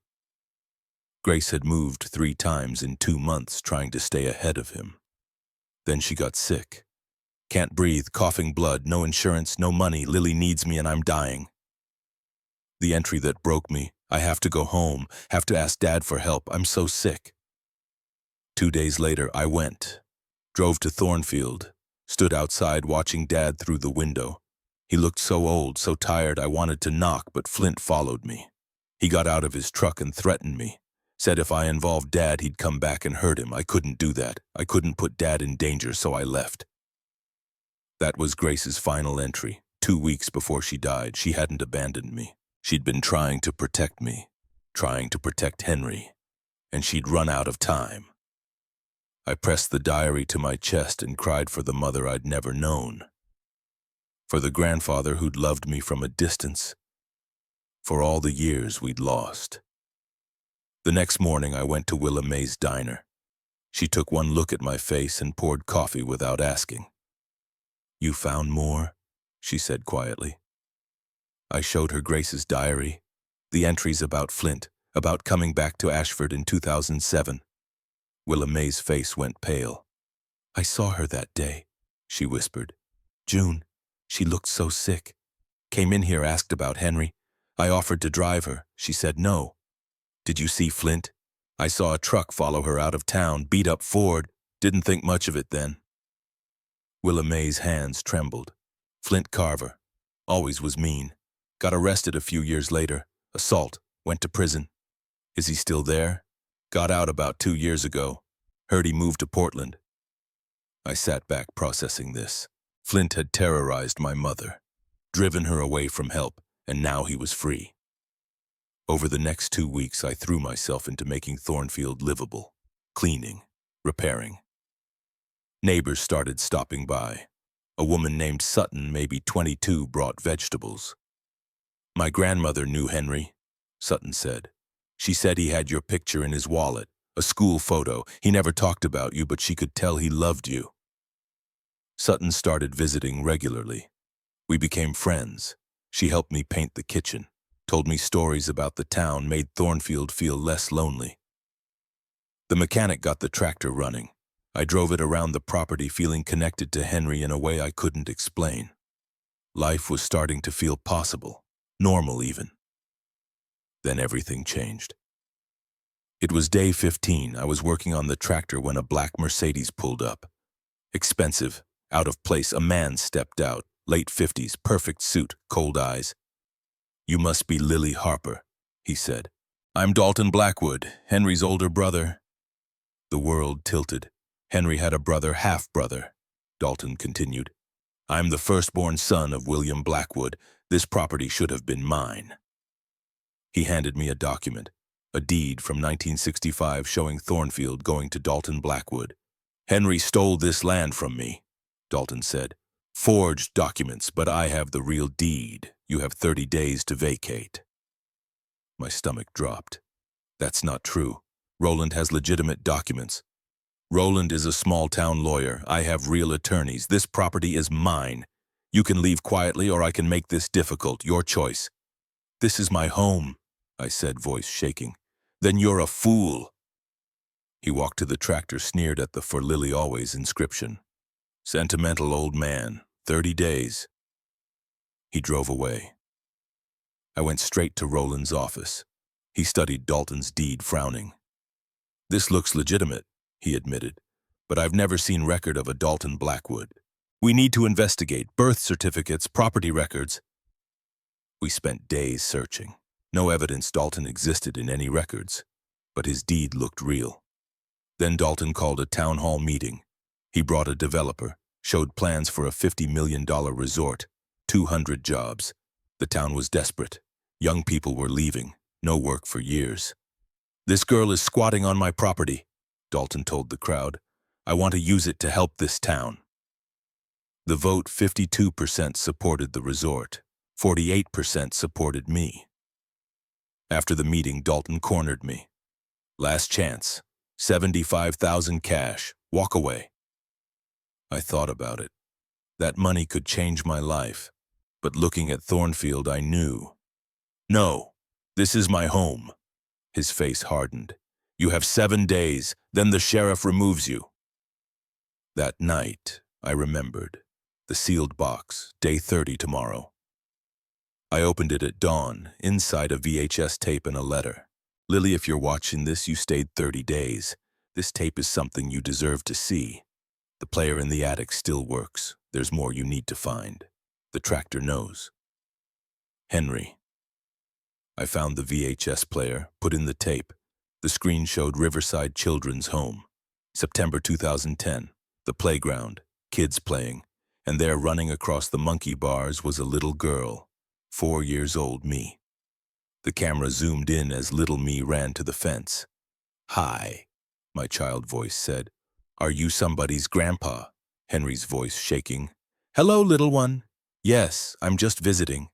Grace had moved 3 times in 2 months trying to stay ahead of him. Then she got sick. Can't breathe, coughing blood, no insurance, no money. Lily needs me and I'm dying. The entry that broke me. I have to go home, have to ask Dad for help. I'm so sick. 2 days later, I went. Drove to Thornfield. Stood outside watching Dad through the window. He looked so old, so tired, I wanted to knock, but Flint followed me. He got out of his truck and threatened me. Said if I involved Dad, he'd come back and hurt him. I couldn't do that. I couldn't put Dad in danger, so I left. That was Grace's final entry. 2 weeks before she died, she hadn't abandoned me. She'd been trying to protect me, trying to protect Henry, and she'd run out of time. I pressed the diary to my chest and cried for the mother I'd never known, for the grandfather who'd loved me from a distance, for all the years we'd lost. The next morning, I went to Willa May's diner. She took one look at my face and poured coffee without asking. "You found more?" she said quietly. I showed her Grace's diary, the entries about Flint, about coming back to Ashford in 2007. Willa May's face went pale. "I saw her that day," she whispered. "June, she looked so sick. Came in here, asked about Henry. I offered to drive her. She said no. Did you see Flint? I saw a truck follow her out of town, beat up Ford. Didn't think much of it then." Willa May's hands trembled. Flint Carver. Always was mean. Got arrested a few years later. Assault. Went to prison. Is he still there? Got out about 2 years ago. Heard he moved to Portland. I sat back processing this. Flint had terrorized my mother, driven her away from help, and now he was free. Over the next 2 weeks, I threw myself into making Thornfield livable, cleaning, repairing. Neighbors started stopping by. A woman named Sutton, maybe 22, brought vegetables. "My grandmother knew Henry," Sutton said. "She said he had your picture in his wallet, a school photo. He never talked about you, but she could tell he loved you." Sutton started visiting regularly. We became friends. She helped me paint the kitchen, told me stories about the town, made Thornfield feel less lonely. The mechanic got the tractor running. I drove it around the property feeling connected to Henry in a way I couldn't explain. Life was starting to feel possible, normal even. Then everything changed. It was day 15. I was working on the tractor when a black Mercedes pulled up. Expensive, out of place. A man stepped out, late 50s, perfect suit, cold eyes. "You must be Lily Harper," he said. "I'm Dalton Blackwood, Henry's older brother." The world tilted. Henry had a brother, half-brother, Dalton continued. "I'm the firstborn son of William Blackwood. This property should have been mine." He handed me a document, a deed from 1965 showing Thornfield going to Dalton Blackwood. "Henry stole this land from me," Dalton said. "Forged documents, but I have the real deed. You have 30 days to vacate." My stomach dropped. "That's not true. Roland has legitimate documents. Roland is a small-town lawyer. I have real attorneys. This property is mine. You can leave quietly or I can make this difficult. Your choice." "This is my home," I said, voice shaking. "Then you're a fool." He walked to the tractor, sneered at the "For Lily Always" inscription. "Sentimental old man. 30 days. He drove away. I went straight to Roland's office. He studied Dalton's deed, frowning. "This looks legitimate," he admitted, "but I've never seen record of a Dalton Blackwood. We need to investigate birth certificates, property records." We spent days searching. No evidence Dalton existed in any records, but his deed looked real. Then Dalton called a town hall meeting. He brought a developer, showed plans for a $50 million resort, 200 jobs. The town was desperate. Young people were leaving. No work for years. This girl is squatting on my property, Dalton told the crowd. I want to use it to help this town. The vote 52% supported the resort. 48% supported me. After the meeting, Dalton cornered me. Last chance. 75,000 cash. Walk away. I thought about it. That money could change my life. But looking at Thornfield, I knew. No, this is my home. His face hardened. You have 7 days, then the sheriff removes you. That night, I remembered. The sealed box, day 30 tomorrow. I opened it at dawn, inside a VHS tape and a letter. Lily, if you're watching this, you stayed 30 days. This tape is something you deserve to see. The player in the attic still works. There's more you need to find. The tractor knows. Henry. I found the VHS player, put in the tape. The screen showed Riverside Children's Home. September 2010. The playground, kids playing, and there running across the monkey bars was a little girl, 4 years old me. The camera zoomed in as little me ran to the fence. Hi, my child voice said. Are you somebody's grandpa? Henry's voice shaking. Hello, little one. Yes, I'm just visiting.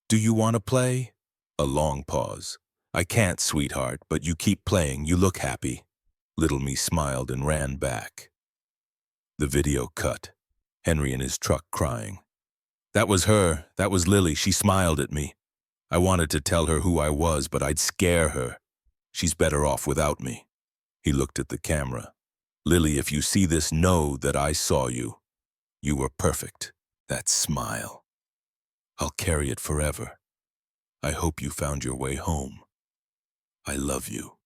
Do you want to play? A long pause. I can't, sweetheart, but you keep playing, you look happy. Little me smiled and ran back. The video cut. Henry in his truck crying. That was her. That was Lily. She smiled at me. I wanted to tell her who I was, but I'd scare her. She's better off without me. He looked at the camera. Lily, if you see this, know that I saw you. You were perfect. That smile. I'll carry it forever. I hope you found your way home. I love you.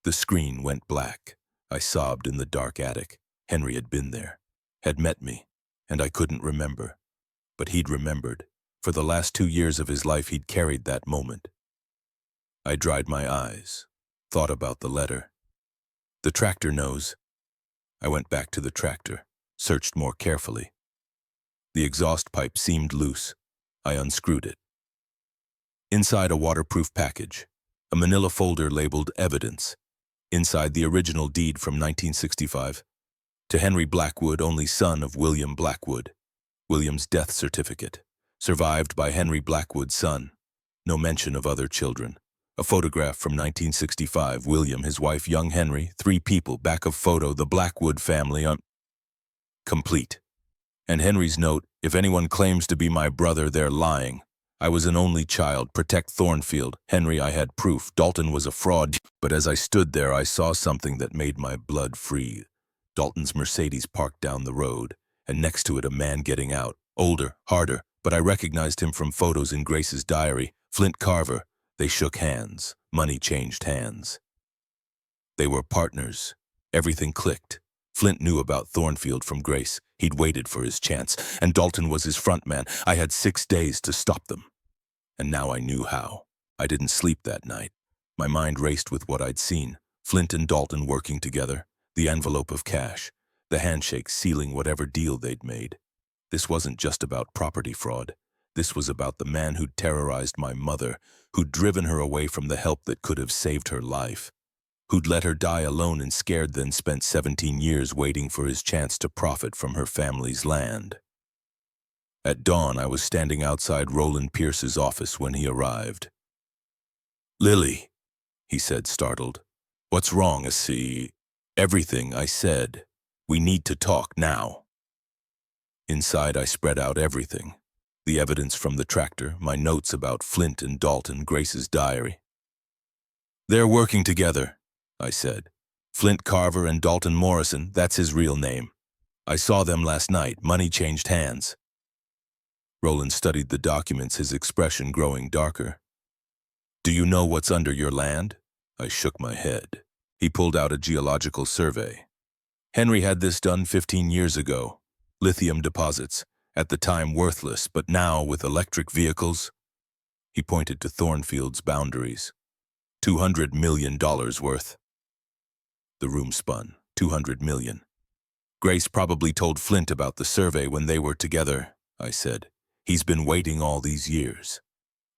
The screen went black. I sobbed in the dark attic. Henry had been there, had met me, and I couldn't remember. But he'd remembered. For the last 2 years of his life, he'd carried that moment. I dried my eyes, thought about the letter. The tractor knows. I went back to the tractor, searched more carefully. The exhaust pipe seemed loose. I unscrewed it. Inside a waterproof package, a manila folder labeled Evidence. Inside the original deed from 1965. To Henry Blackwood, only son of William Blackwood. William's death certificate. Survived by Henry Blackwood's son. No mention of other children. A photograph from 1965. William, his wife, young Henry, 3 people. Back of photo, the Blackwood family. Complete. And Henry's note, if anyone claims to be my brother, they're lying. I was an only child. Protect Thornfield. Henry, I had proof. Dalton was a fraud. But as I stood there, I saw something that made my blood freeze. Dalton's Mercedes parked down the road, and next to it a man getting out. Older, harder, but I recognized him from photos in Grace's diary. Flint Carver. They shook hands. Money changed hands. They were partners. Everything clicked. Flint knew about Thornfield from Grace. He'd waited for his chance, and Dalton was his front man. I had 6 days to stop them. And now I knew how. I didn't sleep that night. My mind raced with what I'd seen. Flint and Dalton working together. The envelope of cash. The handshake sealing whatever deal they'd made. This wasn't just about property fraud. This was about the man who'd terrorized my mother, who'd driven her away from the help that could have saved her life. Who'd let her die alone and scared, then spent 17 years waiting for his chance to profit from her family's land. At dawn, I was standing outside Roland Pierce's office when he arrived. Lily, he said, startled. What's wrong, I see? Everything, I said. We need to talk now. Inside, I spread out everything. The evidence from the tractor, my notes about Flint and Dalton, Grace's diary. They're working together, I said. Flint Carver and Dalton Morrison, that's his real name. I saw them last night. Money changed hands. Roland studied the documents, his expression growing darker. Do you know what's under your land? I shook my head. He pulled out a geological survey. Henry had this done 15 years ago. Lithium deposits, at the time worthless, but now with electric vehicles. He pointed to Thornfield's boundaries. $200 million worth. The room spun. 200 million. Grace probably told Flint about the survey when they were together, I said. He's been waiting all these years.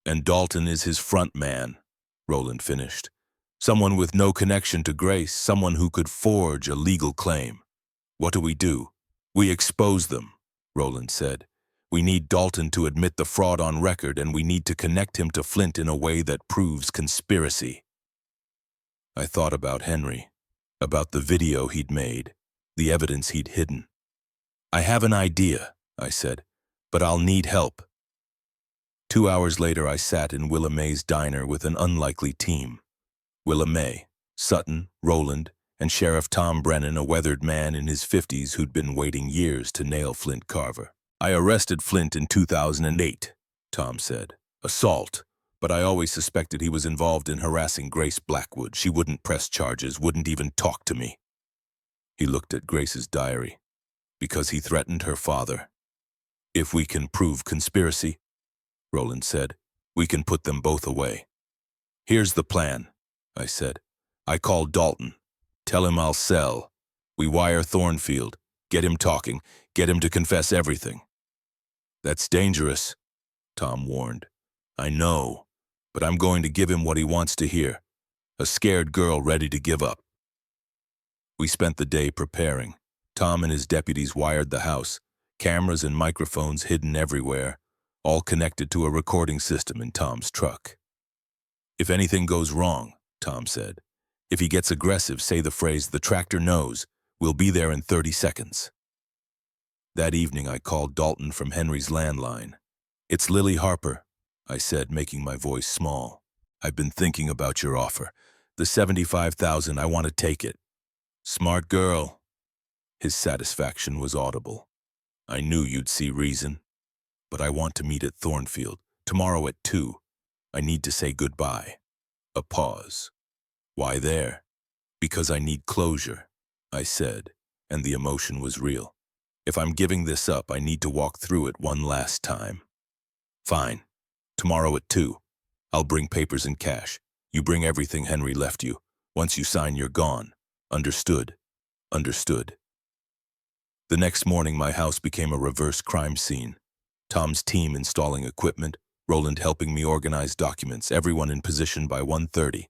And Dalton is his front man. Roland finished. Someone with no connection to Grace, someone who could forge a legal claim. What do? We expose them, Roland said. We need Dalton to admit the fraud on record, and we need to connect him to Flint in a way that proves conspiracy. I thought about Henry, about the video he'd made, the evidence he'd hidden. I have an idea, I said, but I'll need help. 2 hours later, I sat in Willa May's diner with an unlikely team. Willa May, Sutton, Roland, and Sheriff Tom Brennan, a weathered man in his 50s who'd been waiting years to nail Flint Carver. I arrested Flint in 2008, Tom said. Assault, but I always suspected he was involved in harassing Grace Blackwood. She wouldn't press charges, wouldn't even talk to me. He looked at Grace's diary. Because he threatened her father. If we can prove conspiracy, Roland said, we can put them both away. Here's the plan, I said. I call Dalton. Tell him I'll sell. We wire Thornfield. Get him talking. Get him to confess everything. That's dangerous, Tom warned. I know, but I'm going to give him what he wants to hear. A scared girl ready to give up. We spent the day preparing. Tom and his deputies wired the house, cameras and microphones hidden everywhere, all connected to a recording system in Tom's truck. If anything goes wrong, Tom said, if he gets aggressive, say the phrase, the tractor knows, we'll be there in 30 seconds. That evening I called Dalton from Henry's landline. It's Lily Harper, I said, making my voice small. I've been thinking about your offer. The $75,000, I want to take it. Smart girl. His satisfaction was audible. I knew you'd see reason. But I want to meet at Thornfield, tomorrow at 2. I need to say goodbye. A pause. Why there? Because I need closure, I said, and the emotion was real. If I'm giving this up, I need to walk through it one last time. Fine. Tomorrow at 2. I'll bring papers and cash. You bring everything Henry left you. Once you sign, you're gone. Understood? Understood. The next morning, my house became a reverse crime scene. Tom's team installing equipment, Roland helping me organize documents, everyone in position by 1:30.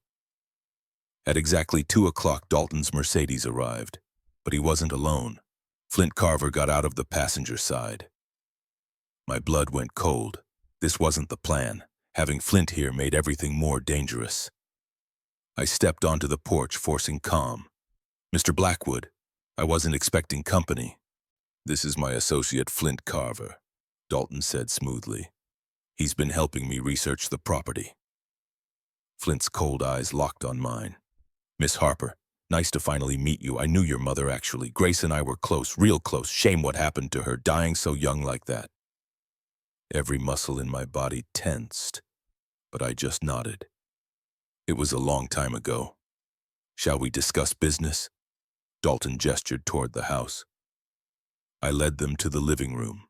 At exactly 2 o'clock, Dalton's Mercedes arrived, but he wasn't alone. Flint Carver got out of the passenger side. My blood went cold. This wasn't the plan. Having Flint here made everything more dangerous. I stepped onto the porch, forcing calm. Mr. Blackwood, I wasn't expecting company. This is my associate Flint Carver, Dalton said smoothly. He's been helping me research the property. Flint's cold eyes locked on mine. Miss Harper, nice to finally meet you. I knew your mother, actually. Grace and I were close, real close. Shame what happened to her, dying so young like that. Every muscle in my body tensed, but I just nodded. It was a long time ago. Shall we discuss business? Dalton gestured toward the house. I led them to the living room.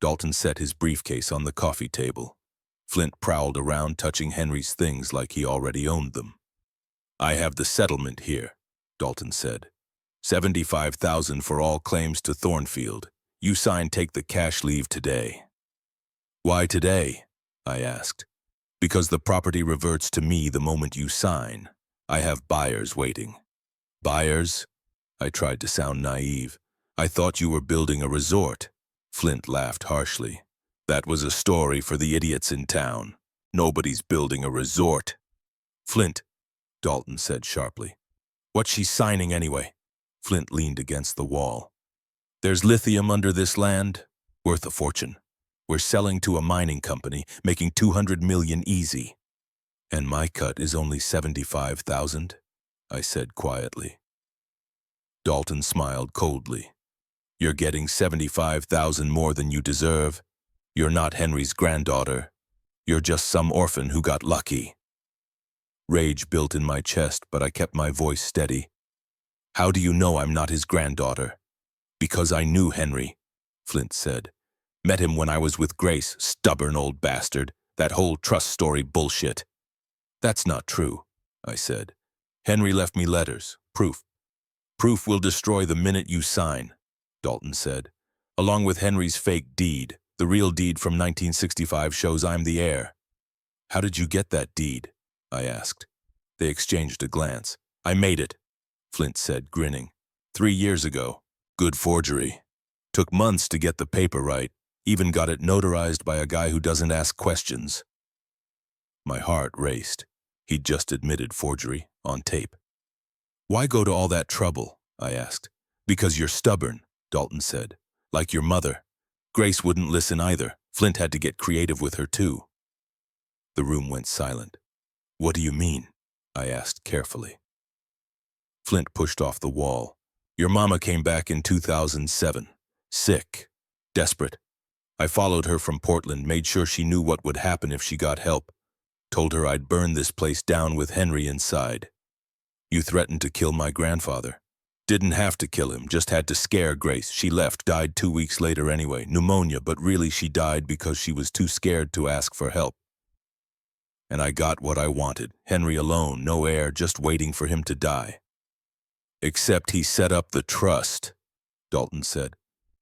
Dalton set his briefcase on the coffee table. Flint prowled around, touching Henry's things like he already owned them. I have the settlement here, Dalton said. $75,000 for all claims to Thornfield. You sign, take the cash, leave today. Why today? I asked. Because the property reverts to me the moment you sign. I have buyers waiting. Buyers? I tried to sound naive. I thought you were building a resort. Flint laughed harshly. That was a story for the idiots in town. Nobody's building a resort. Flint, Dalton said sharply. What's she signing anyway? Flint leaned against the wall. There's lithium under this land, worth a fortune. We're selling to a mining company, making $200 million easy. And my cut is only $75,000, I said quietly. Dalton smiled coldly. You're getting $75,000 more than you deserve. You're not Henry's granddaughter. You're just some orphan who got lucky. Rage built in my chest, but I kept my voice steady. How do you know I'm not his granddaughter? Because I knew Henry, Flint said. Met him when I was with Grace, stubborn old bastard. That whole trust story bullshit. That's not true, I said. Henry left me letters, proof. Proof will destroy the minute you sign, Dalton said. Along with Henry's fake deed, the real deed from 1965 shows I'm the heir. How did you get that deed? I asked. They exchanged a glance. I made it, Flint said, grinning. 3 years ago. Good forgery. Took months to get the paper right. Even got it notarized by a guy who doesn't ask questions. My heart raced. He'd just admitted forgery, on tape. Why go to all that trouble? I asked. Because you're stubborn, Dalton said. Like your mother. Grace wouldn't listen either. Flint had to get creative with her too. The room went silent. What do you mean? I asked carefully. Flint pushed off the wall. Your mama came back in 2007. Sick. Desperate. I followed her from Portland, made sure she knew what would happen if she got help. Told her I'd burn this place down with Henry inside. You threatened to kill my grandfather. Didn't have to kill him, just had to scare Grace. She left, died 2 weeks later anyway. Pneumonia, but really she died because she was too scared to ask for help. And I got what I wanted. Henry alone, no heir, just waiting for him to die. Except he set up the trust, Dalton said.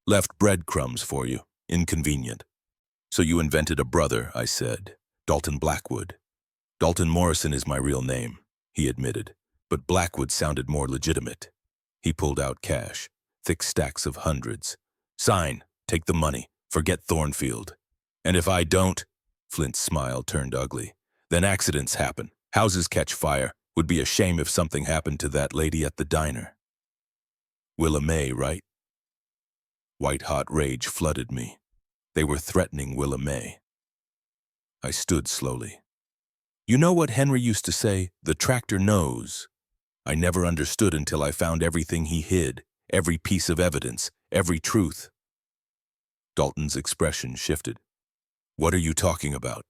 Left breadcrumbs for you. Inconvenient. So you invented a brother, I said. Dalton Blackwood. Dalton Morrison is my real name, he admitted, but Blackwood sounded more legitimate. He pulled out cash, thick stacks of hundreds. Sign, take the money, forget Thornfield. And if I don't, Flint's smile turned ugly, then accidents happen, houses catch fire. Would be a shame if something happened to that lady at the diner. Willa May, right? White-hot rage flooded me. They were threatening Willa May. I stood slowly. You know what Henry used to say? The tractor knows. I never understood until I found everything he hid, every piece of evidence, every truth. Dalton's expression shifted. What are you talking about?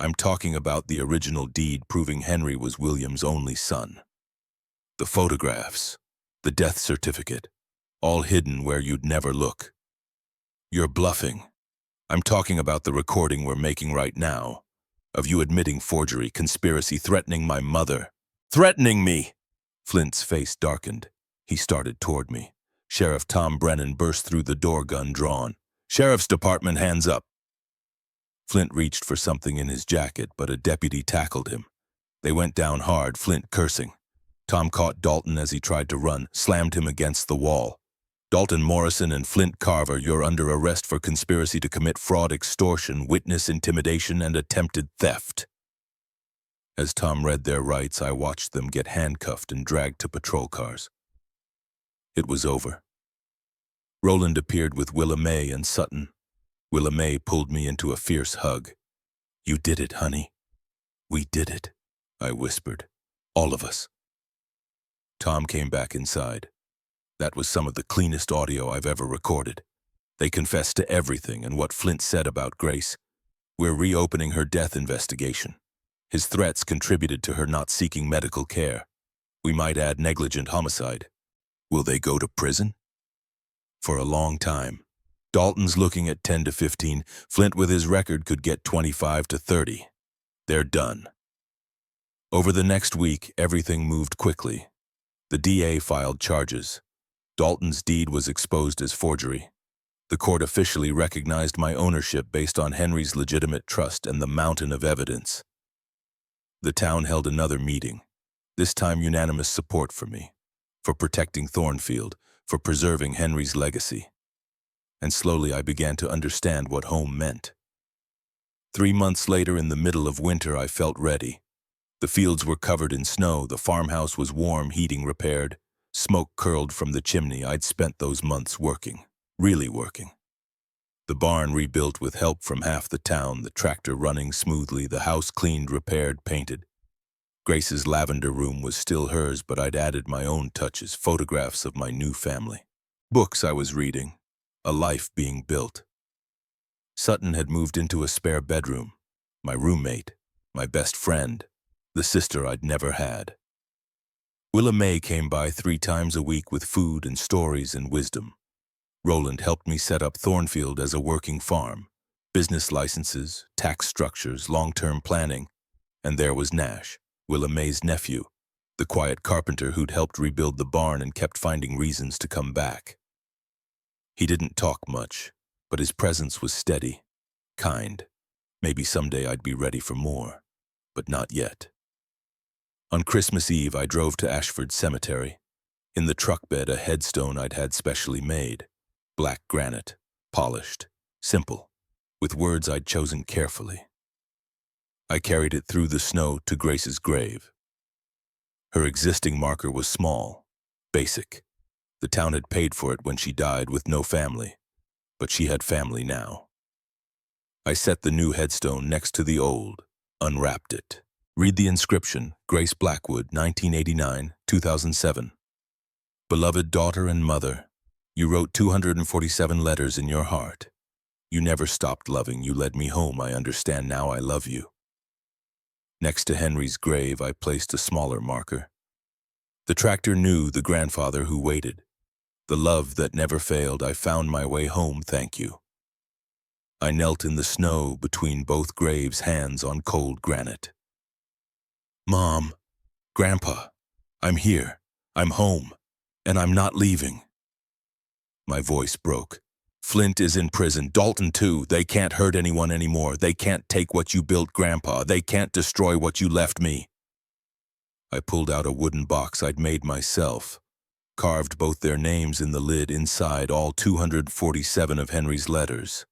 I'm talking about the original deed proving Henry was William's only son. The photographs, the death certificate, all hidden where you'd never look. You're bluffing. I'm talking about the recording we're making right now, of you admitting forgery, conspiracy, threatening my mother. Threatening me! Flint's face darkened. He started toward me. Sheriff Tom Brennan burst through the door, gun drawn. Sheriff's Department, hands up. Flint reached for something in his jacket, but a deputy tackled him. They went down hard, Flint cursing. Tom caught Dalton as he tried to run, slammed him against the wall. Dalton Morrison and Flint Carver, you're under arrest for conspiracy to commit fraud, extortion, witness intimidation, and attempted theft. As Tom read their rights, I watched them get handcuffed and dragged to patrol cars. It was over. Roland appeared with Willa May and Sutton. Willa May pulled me into a fierce hug. You did it, honey. We did it, I whispered. All of us. Tom came back inside. That was some of the cleanest audio I've ever recorded. They confessed to everything and what Flint said about Grace. We're reopening her death investigation. His threats contributed to her not seeking medical care. We might add negligent homicide. Will they go to prison? For a long time. Dalton's looking at 10 to 15. Flint with his record could get 25 to 30. They're done. Over the next week, everything moved quickly. The DA filed charges. Dalton's deed was exposed as forgery. The court officially recognized my ownership based on Henry's legitimate trust and the mountain of evidence. The town held another meeting, this time unanimous support for me, for protecting Thornfield, for preserving Henry's legacy. And slowly I began to understand what home meant. 3 months later, in the middle of winter, I felt ready. The fields were covered in snow, the farmhouse was warm, heating repaired. Smoke curled from the chimney. I'd spent those months working, really working. The barn rebuilt with help from half the town, the tractor running smoothly, the house cleaned, repaired, painted. Grace's lavender room was still hers, but I'd added my own touches, photographs of my new family. Books I was reading, a life being built. Sutton had moved into a spare bedroom, my roommate, my best friend, the sister I'd never had. Willa May came by 3 times a week with food and stories and wisdom. Roland helped me set up Thornfield as a working farm, business licenses, tax structures, long-term planning. And there was Nash, Willa May's nephew, the quiet carpenter who'd helped rebuild the barn and kept finding reasons to come back. He didn't talk much, but his presence was steady, kind. Maybe someday I'd be ready for more, but not yet. On Christmas Eve, I drove to Ashford Cemetery. In the truck bed, a headstone I'd had specially made. Black granite, polished, simple, with words I'd chosen carefully. I carried it through the snow to Grace's grave. Her existing marker was small, basic. The town had paid for it when she died with no family, but she had family now. I set the new headstone next to the old, unwrapped it. Read the inscription, Grace Blackwood, 1989-2007. Beloved daughter and mother, you wrote 247 letters in your heart. You never stopped loving, you led me home, I understand now I love you. Next to Henry's grave, I placed a smaller marker. The tractor knew the grandfather who waited. The love that never failed, I found my way home, thank you. I knelt in the snow between both graves, hands on cold granite. Mom, Grandpa, I'm here, I'm home, and I'm not leaving. My voice broke. Flint is in prison, Dalton too. They can't hurt anyone anymore. They can't take what you built, Grandpa. They can't destroy what you left me. I pulled out a wooden box I'd made myself, carved both their names in the lid, inside all 247 of Henry's letters.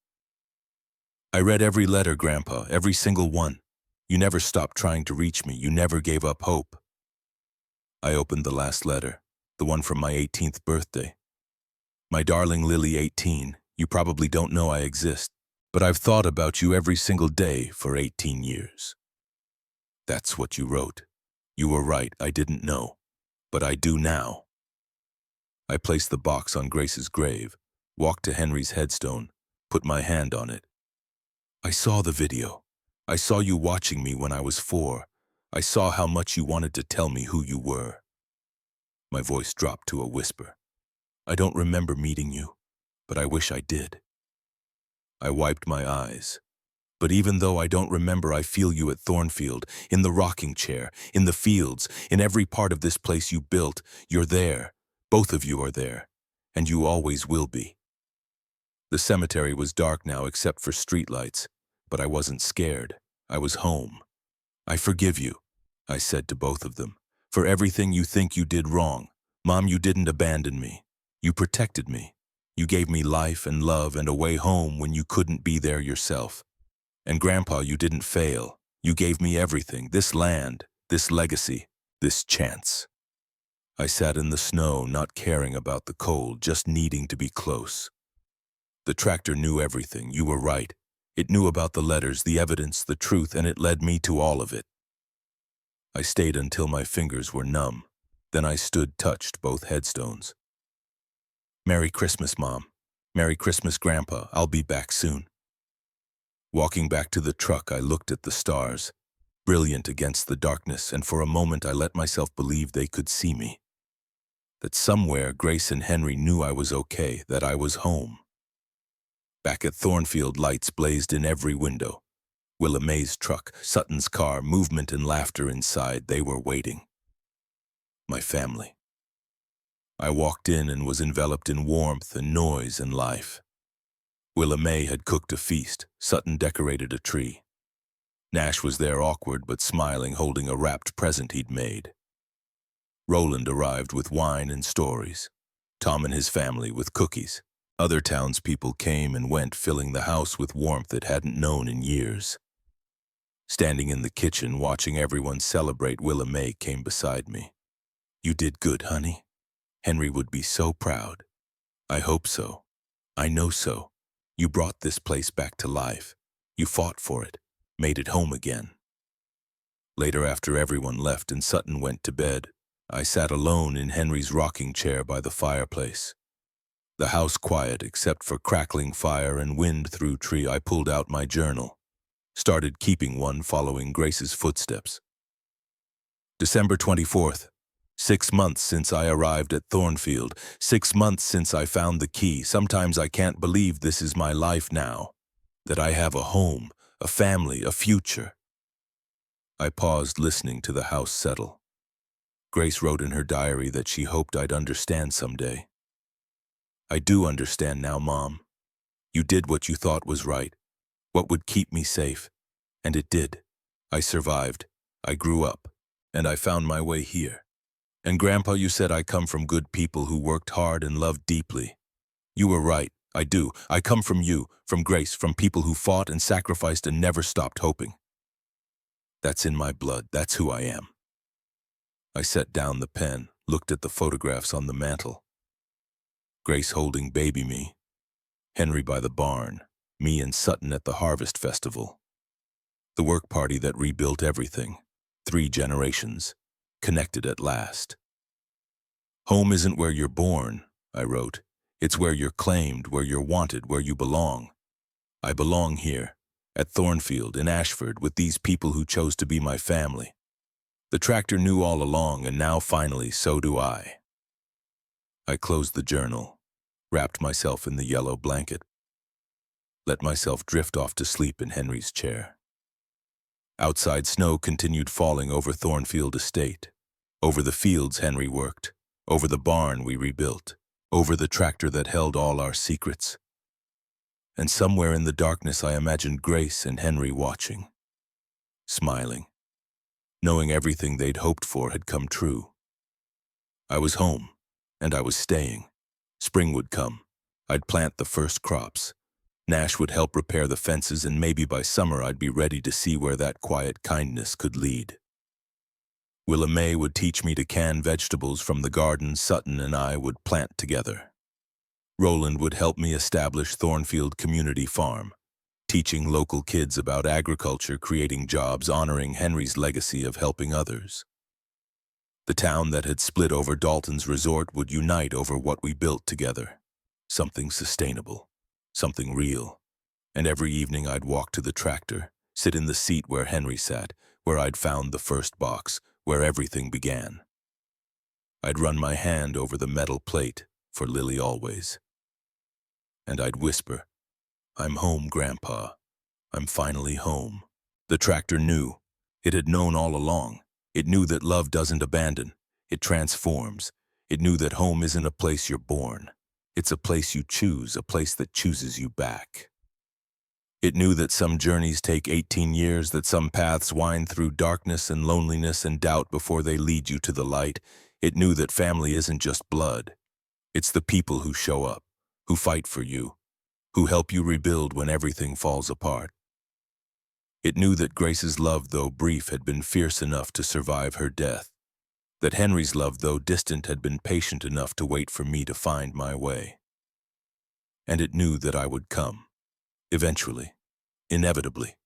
I read every letter, Grandpa, every single one. You never stopped trying to reach me. You never gave up hope. I opened the last letter, the one from my 18th birthday. My darling Lily, 18, you probably don't know I exist, but I've thought about you every single day for 18 years. That's what you wrote. You were right, I didn't know, but I do now. I placed the box on Grace's grave, walked to Henry's headstone, put my hand on it. I saw the video. I saw you watching me when I was 4. I saw how much you wanted to tell me who you were. My voice dropped to a whisper. I don't remember meeting you, but I wish I did. I wiped my eyes. But even though I don't remember, I feel you at Thornfield, in the rocking chair, in the fields, in every part of this place you built. You're there. Both of you are there, and you always will be. The cemetery was dark now except for streetlights, but I wasn't scared. I was home. I forgive you, I said to both of them, for everything you think you did wrong. Mom, you didn't abandon me. You protected me. You gave me life and love and a way home when you couldn't be there yourself. And Grandpa, you didn't fail. You gave me everything, this land, this legacy, this chance. I sat in the snow, not caring about the cold, just needing to be close. The tractor knew everything. You were right. It knew about the letters, the evidence, the truth, and it led me to all of it. I stayed until my fingers were numb. Then I stood, touched both headstones. Merry Christmas, Mom. Merry Christmas, Grandpa. I'll be back soon. Walking back to the truck, I looked at the stars, brilliant against the darkness, and for a moment I let myself believe they could see me. That somewhere Grace and Henry knew I was okay, that I was home. Back at Thornfield, lights blazed in every window. Willa May's truck, Sutton's car, movement and laughter inside. They were waiting. My family. I walked in and was enveloped in warmth and noise and life. Willa May had cooked a feast. Sutton decorated a tree. Nash was there, awkward but smiling, holding a wrapped present he'd made. Roland arrived with wine and stories. Tom and his family with cookies. Other townspeople came and went, filling the house with warmth it hadn't known in years. Standing in the kitchen, watching everyone celebrate, Willa May came beside me. You did good, honey. Henry would be so proud. I hope so. I know so. You brought this place back to life. You fought for it, made it home again. Later, after everyone left and Sutton went to bed, I sat alone in Henry's rocking chair by the fireplace. The house quiet except for crackling fire and wind through tree. I pulled out my journal, started keeping one, following Grace's footsteps. December 24th. 6 months since I arrived at Thornfield. 6 months since I found the key. Sometimes I can't believe this is my life now, that I have a home, a family, a future. I paused, listening to the house settle. Grace wrote in her diary that she hoped I'd understand someday. I do understand now, Mom. You did what you thought was right, what would keep me safe, and it did. I survived. I grew up. and I found my way here. And Grandpa, you said I come from good people who worked hard and loved deeply. You were right, I do. I come from you, from Grace, from people who fought and sacrificed and never stopped hoping. That's in my blood, that's who I am. I set down the pen, looked at the photographs on the mantel. Grace holding baby me, Henry by the barn, me and Sutton at the Harvest Festival. The work party that rebuilt everything, 3 generations, connected at last. Home isn't where you're born, I wrote. It's where you're claimed, where you're wanted, where you belong. I belong here, at Thornfield, in Ashford, with these people who chose to be my family. The tractor knew all along, and now finally so do I. I closed the journal, wrapped myself in the yellow blanket, let myself drift off to sleep in Henry's chair. Outside snow continued falling over Thornfield Estate, over the fields Henry worked, over the barn we rebuilt, over the tractor that held all our secrets. And somewhere in the darkness I imagined Grace and Henry watching, smiling, knowing everything they'd hoped for had come true. I was home, and I was staying. Spring would come. I'd plant the first crops. Nash would help repair the fences, and maybe by summer I'd be ready to see where that quiet kindness could lead. Willa May would teach me to can vegetables from the garden Sutton and I would plant together. Roland would help me establish Thornfield Community Farm, teaching local kids about agriculture, creating jobs, honoring Henry's legacy of helping others. The town that had split over Dalton's resort would unite over what we built together, something sustainable, something real. And every evening I'd walk to the tractor, sit in the seat where Henry sat, where I'd found the first box, where everything began. I'd run my hand over the metal plate, for Lily always. And I'd whisper, "I'm home, Grandpa. I'm finally home." The tractor knew. It had known all along. It knew that love doesn't abandon. It transforms. It knew that home isn't a place you're born. It's a place you choose, a place that chooses you back. It knew that some journeys take 18 years, that some paths wind through darkness and loneliness and doubt before they lead you to the light. It knew that family isn't just blood. It's the people who show up, who fight for you, who help you rebuild when everything falls apart. It knew that Grace's love, though brief, had been fierce enough to survive her death, that Henry's love, though distant, had been patient enough to wait for me to find my way. And it knew that I would come. Eventually, inevitably,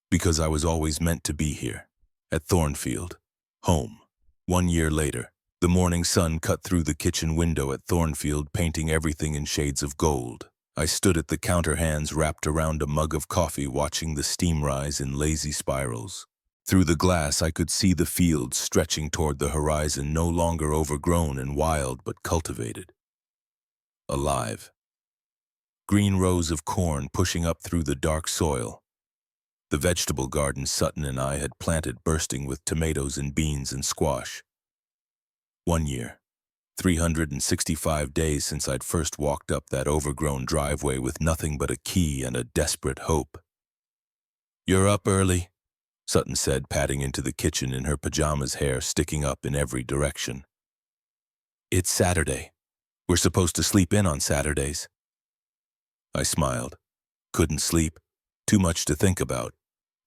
because I was always meant to be here, at Thornfield, home. 1 year later, the morning sun cut through the kitchen window at Thornfield, painting everything in shades of gold. I stood at the counter, hands wrapped around a mug of coffee, watching the steam rise in lazy spirals. Through the glass, I could see the fields stretching toward the horizon, no longer overgrown and wild, but cultivated. Alive. Green rows of corn pushing up through the dark soil. The vegetable garden Sutton and I had planted bursting with tomatoes and beans and squash. 1 year, 365 days since I'd first walked up that overgrown driveway with nothing but a key and a desperate hope. "You're up early," Sutton said, padding into the kitchen in her pajamas, hair sticking up in every direction. "It's Saturday. We're supposed to sleep in on Saturdays." I smiled. "Couldn't sleep. Too much to think about.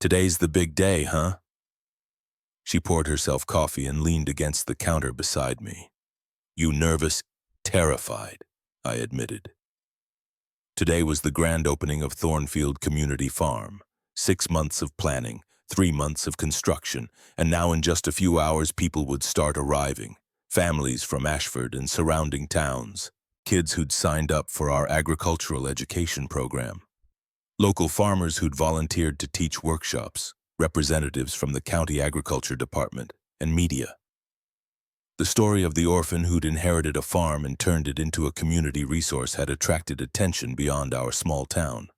Today's the big day, huh?" She poured herself coffee and leaned against the counter beside me. "You nervous?" "Terrified," I admitted. Today was the grand opening of Thornfield Community Farm. 6 months of planning, 3 months of construction, and now in just a few hours people would start arriving. Families from Ashford and surrounding towns. Kids who'd signed up for our agricultural education program. Local farmers who'd volunteered to teach workshops. Representatives from the county agriculture department, and media. The story of the orphan who'd inherited a farm and turned it into a community resource had attracted attention beyond our small town.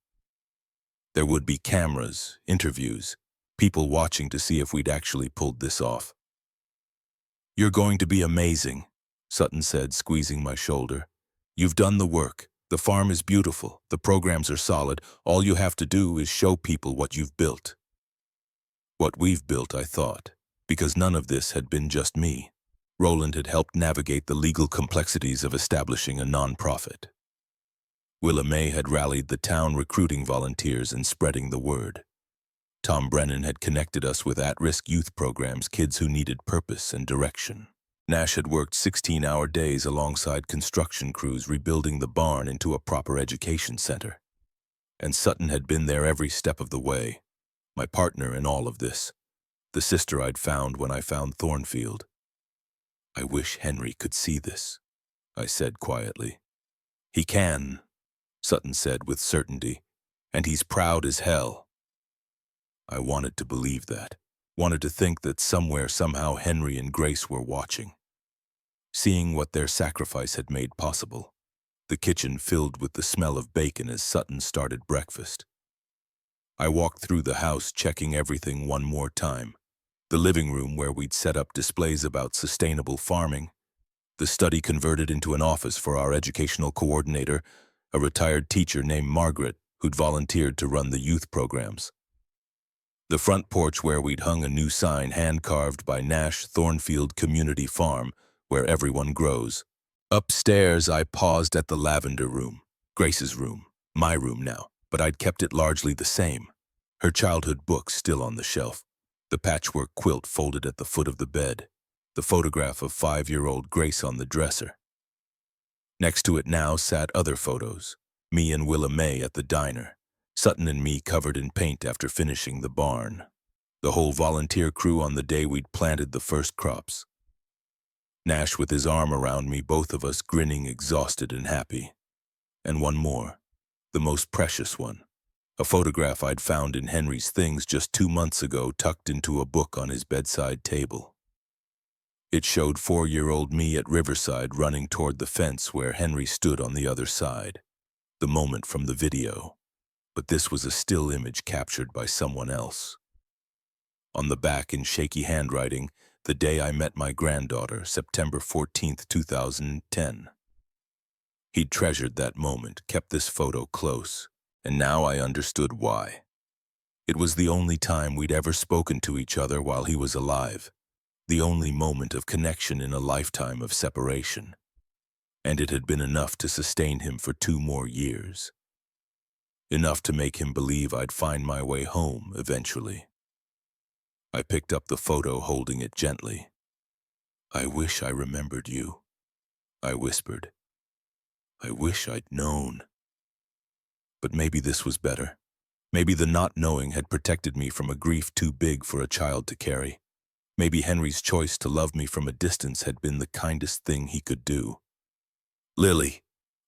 There would be cameras, interviews, people watching to see if we'd actually pulled this off. "You're going to be amazing," Sutton said, squeezing my shoulder. "You've done the work. The farm is beautiful. The programs are solid. All you have to do is show people what you've built." What we've built, I thought. Because none of this had been just me. Roland had helped navigate the legal complexities of establishing a nonprofit. Willa May had rallied the town recruiting volunteers and spreading the word. Tom Brennan had connected us with at-risk youth programs, kids who needed purpose and direction. Nash had worked 16-hour days alongside construction crews rebuilding the barn into a proper education center. And Sutton had been there every step of the way, my partner in all of this, the sister I'd found when I found Thornfield. I wish Henry could see this, I said quietly. He can, Sutton said with certainty, and he's proud as hell. I wanted to believe that, wanted to think that somewhere, somehow Henry and Grace were watching, seeing what their sacrifice had made possible. The kitchen filled with the smell of bacon as Sutton started breakfast. I walked through the house, checking everything one more time. The living room where we'd set up displays about sustainable farming, the study converted into an office for our educational coordinator, a retired teacher named Margaret who'd volunteered to run the youth programs. The front porch where we'd hung a new sign hand-carved by Nash Thornfield Community Farm, where everyone grows. Upstairs, I paused at the lavender room, Grace's room, my room now, but I'd kept it largely the same. Her childhood books still on the shelf, the patchwork quilt folded at the foot of the bed, the photograph of 5-year-old Grace on the dresser. Next to it now sat other photos, me and Willa May at the diner, Sutton and me covered in paint after finishing the barn, the whole volunteer crew on the day we'd planted the first crops. Nash with his arm around me, both of us grinning, exhausted and happy. And one more, the most precious one, a photograph I'd found in Henry's things just 2 months ago, tucked into a book on his bedside table. It showed 4-year-old me at Riverside running toward the fence where Henry stood on the other side, the moment from the video. But this was a still image captured by someone else. On the back, in shaky handwriting, the day I met my granddaughter, September 14th, 2010. He'd treasured that moment, kept this photo close, and now I understood why. It was the only time we'd ever spoken to each other while he was alive, the only moment of connection in a lifetime of separation. And it had been enough to sustain him for 2 more years. Enough to make him believe I'd find my way home eventually. I picked up the photo, holding it gently. "I wish I remembered you," I whispered. "I wish I'd known." But maybe this was better. Maybe the not knowing had protected me from a grief too big for a child to carry. Maybe Henry's choice to love me from a distance had been the kindest thing he could do. "Lily,"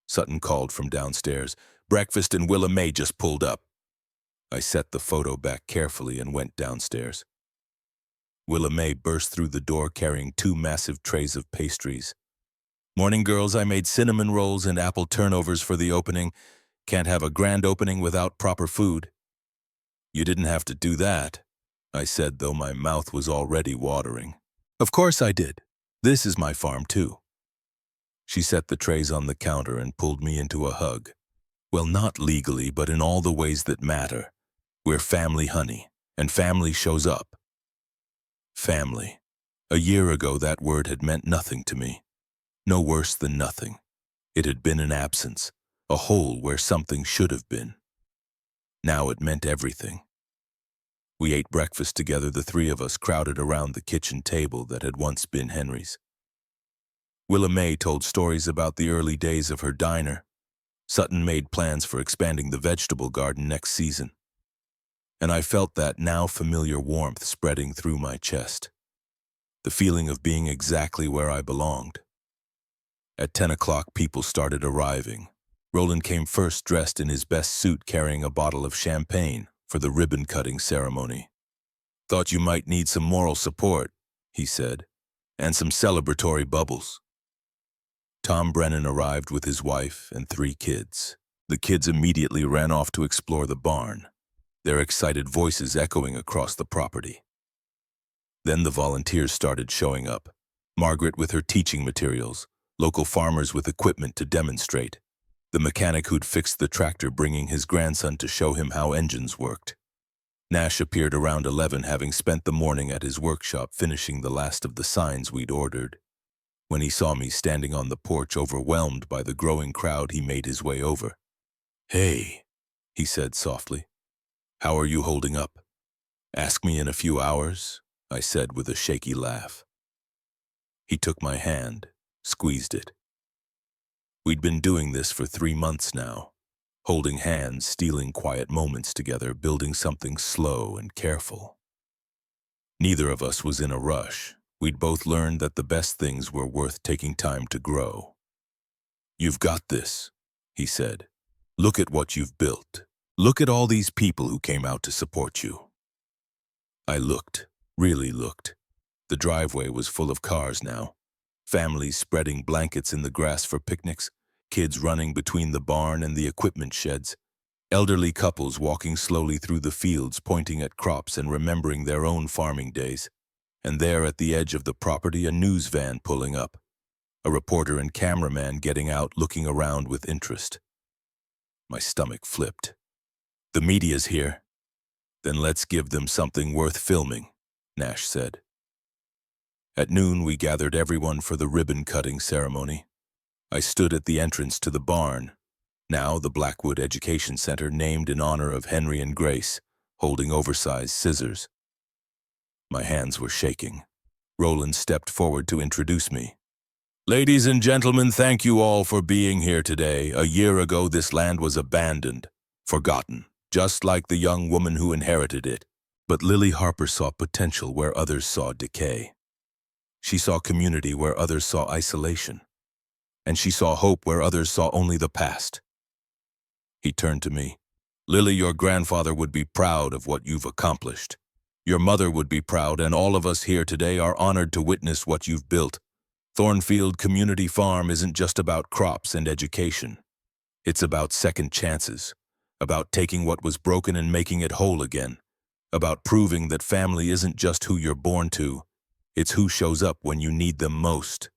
Sutton called from downstairs, "breakfast and Willa May just pulled up." I set the photo back carefully and went downstairs. Willa May burst through the door carrying 2 massive trays of pastries. "Morning, girls. I made cinnamon rolls and apple turnovers for the opening. Can't have a grand opening without proper food." "You didn't have to do that," I said, though my mouth was already watering. "Of course I did. This is my farm, too." She set the trays on the counter and pulled me into a hug. "Well, not legally, but in all the ways that matter. We're family, honey, and family shows up." Family. A year ago, that word had meant nothing to me. No worse than nothing. It had been an absence, a hole where something should have been. Now it meant everything. We ate breakfast together, the 3 of us crowded around the kitchen table that had once been Henry's. Willa May told stories about the early days of her diner. Sutton made plans for expanding the vegetable garden next season. And I felt that now familiar warmth spreading through my chest. The feeling of being exactly where I belonged. At 10 o'clock, people started arriving. Roland came first, dressed in his best suit, carrying a bottle of champagne for the ribbon-cutting ceremony. "Thought you might need some moral support," he said, "and some celebratory bubbles." Tom Brennan arrived with his wife and 3 kids. The kids immediately ran off to explore the barn, their excited voices echoing across the property. Then the volunteers started showing up. Margaret with her teaching materials, local farmers with equipment to demonstrate, the mechanic who'd fixed the tractor bringing his grandson to show him how engines worked. Nash appeared around 11, having spent the morning at his workshop finishing the last of the signs we'd ordered. When he saw me standing on the porch overwhelmed by the growing crowd, he made his way over. "Hey," he said softly. "How are you holding up?" "Ask me in a few hours," I said with a shaky laugh. He took my hand, squeezed it. We'd been doing this for 3 months now, holding hands, stealing quiet moments together, building something slow and careful. Neither of us was in a rush. We'd both learned that the best things were worth taking time to grow. "You've got this," he said. "Look at what you've built. Look at all these people who came out to support you." I looked, really looked. The driveway was full of cars now. Families spreading blankets in the grass for picnics, kids running between the barn and the equipment sheds, elderly couples walking slowly through the fields pointing at crops and remembering their own farming days. And there at the edge of the property, a news van pulling up, a reporter and cameraman getting out, looking around with interest. My stomach flipped. "The media's here." "Then let's give them something worth filming," Nash said. At noon, we gathered everyone for the ribbon-cutting ceremony. I stood at the entrance to the barn, now the Blackwood Education Center, named in honor of Henry and Grace, holding oversized scissors. My hands were shaking. Roland stepped forward to introduce me. "Ladies and gentlemen, thank you all for being here today. A year ago, this land was abandoned, forgotten, just like the young woman who inherited it. But Lily Harper saw potential where others saw decay. She saw community where others saw isolation. And she saw hope where others saw only the past." He turned to me. "Lily, your grandfather would be proud of what you've accomplished. Your mother would be proud, and all of us here today are honored to witness what you've built. Thornfield Community Farm isn't just about crops and education. It's about second chances, about taking what was broken and making it whole again, about proving that family isn't just who you're born to, it's who shows up when you need them most."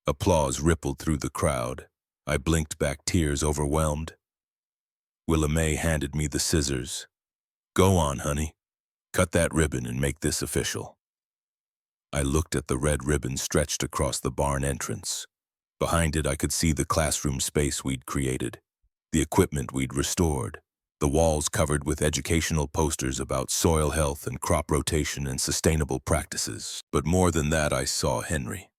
Applause rippled through the crowd. I blinked back, tears overwhelmed. Willa May handed me the scissors. "Go on, honey. Cut that ribbon and make this official." I looked at the red ribbon stretched across the barn entrance. Behind it, I could see the classroom space we'd created, the equipment we'd restored, the walls covered with educational posters about soil health and crop rotation and sustainable practices. But more than that, I saw Henry.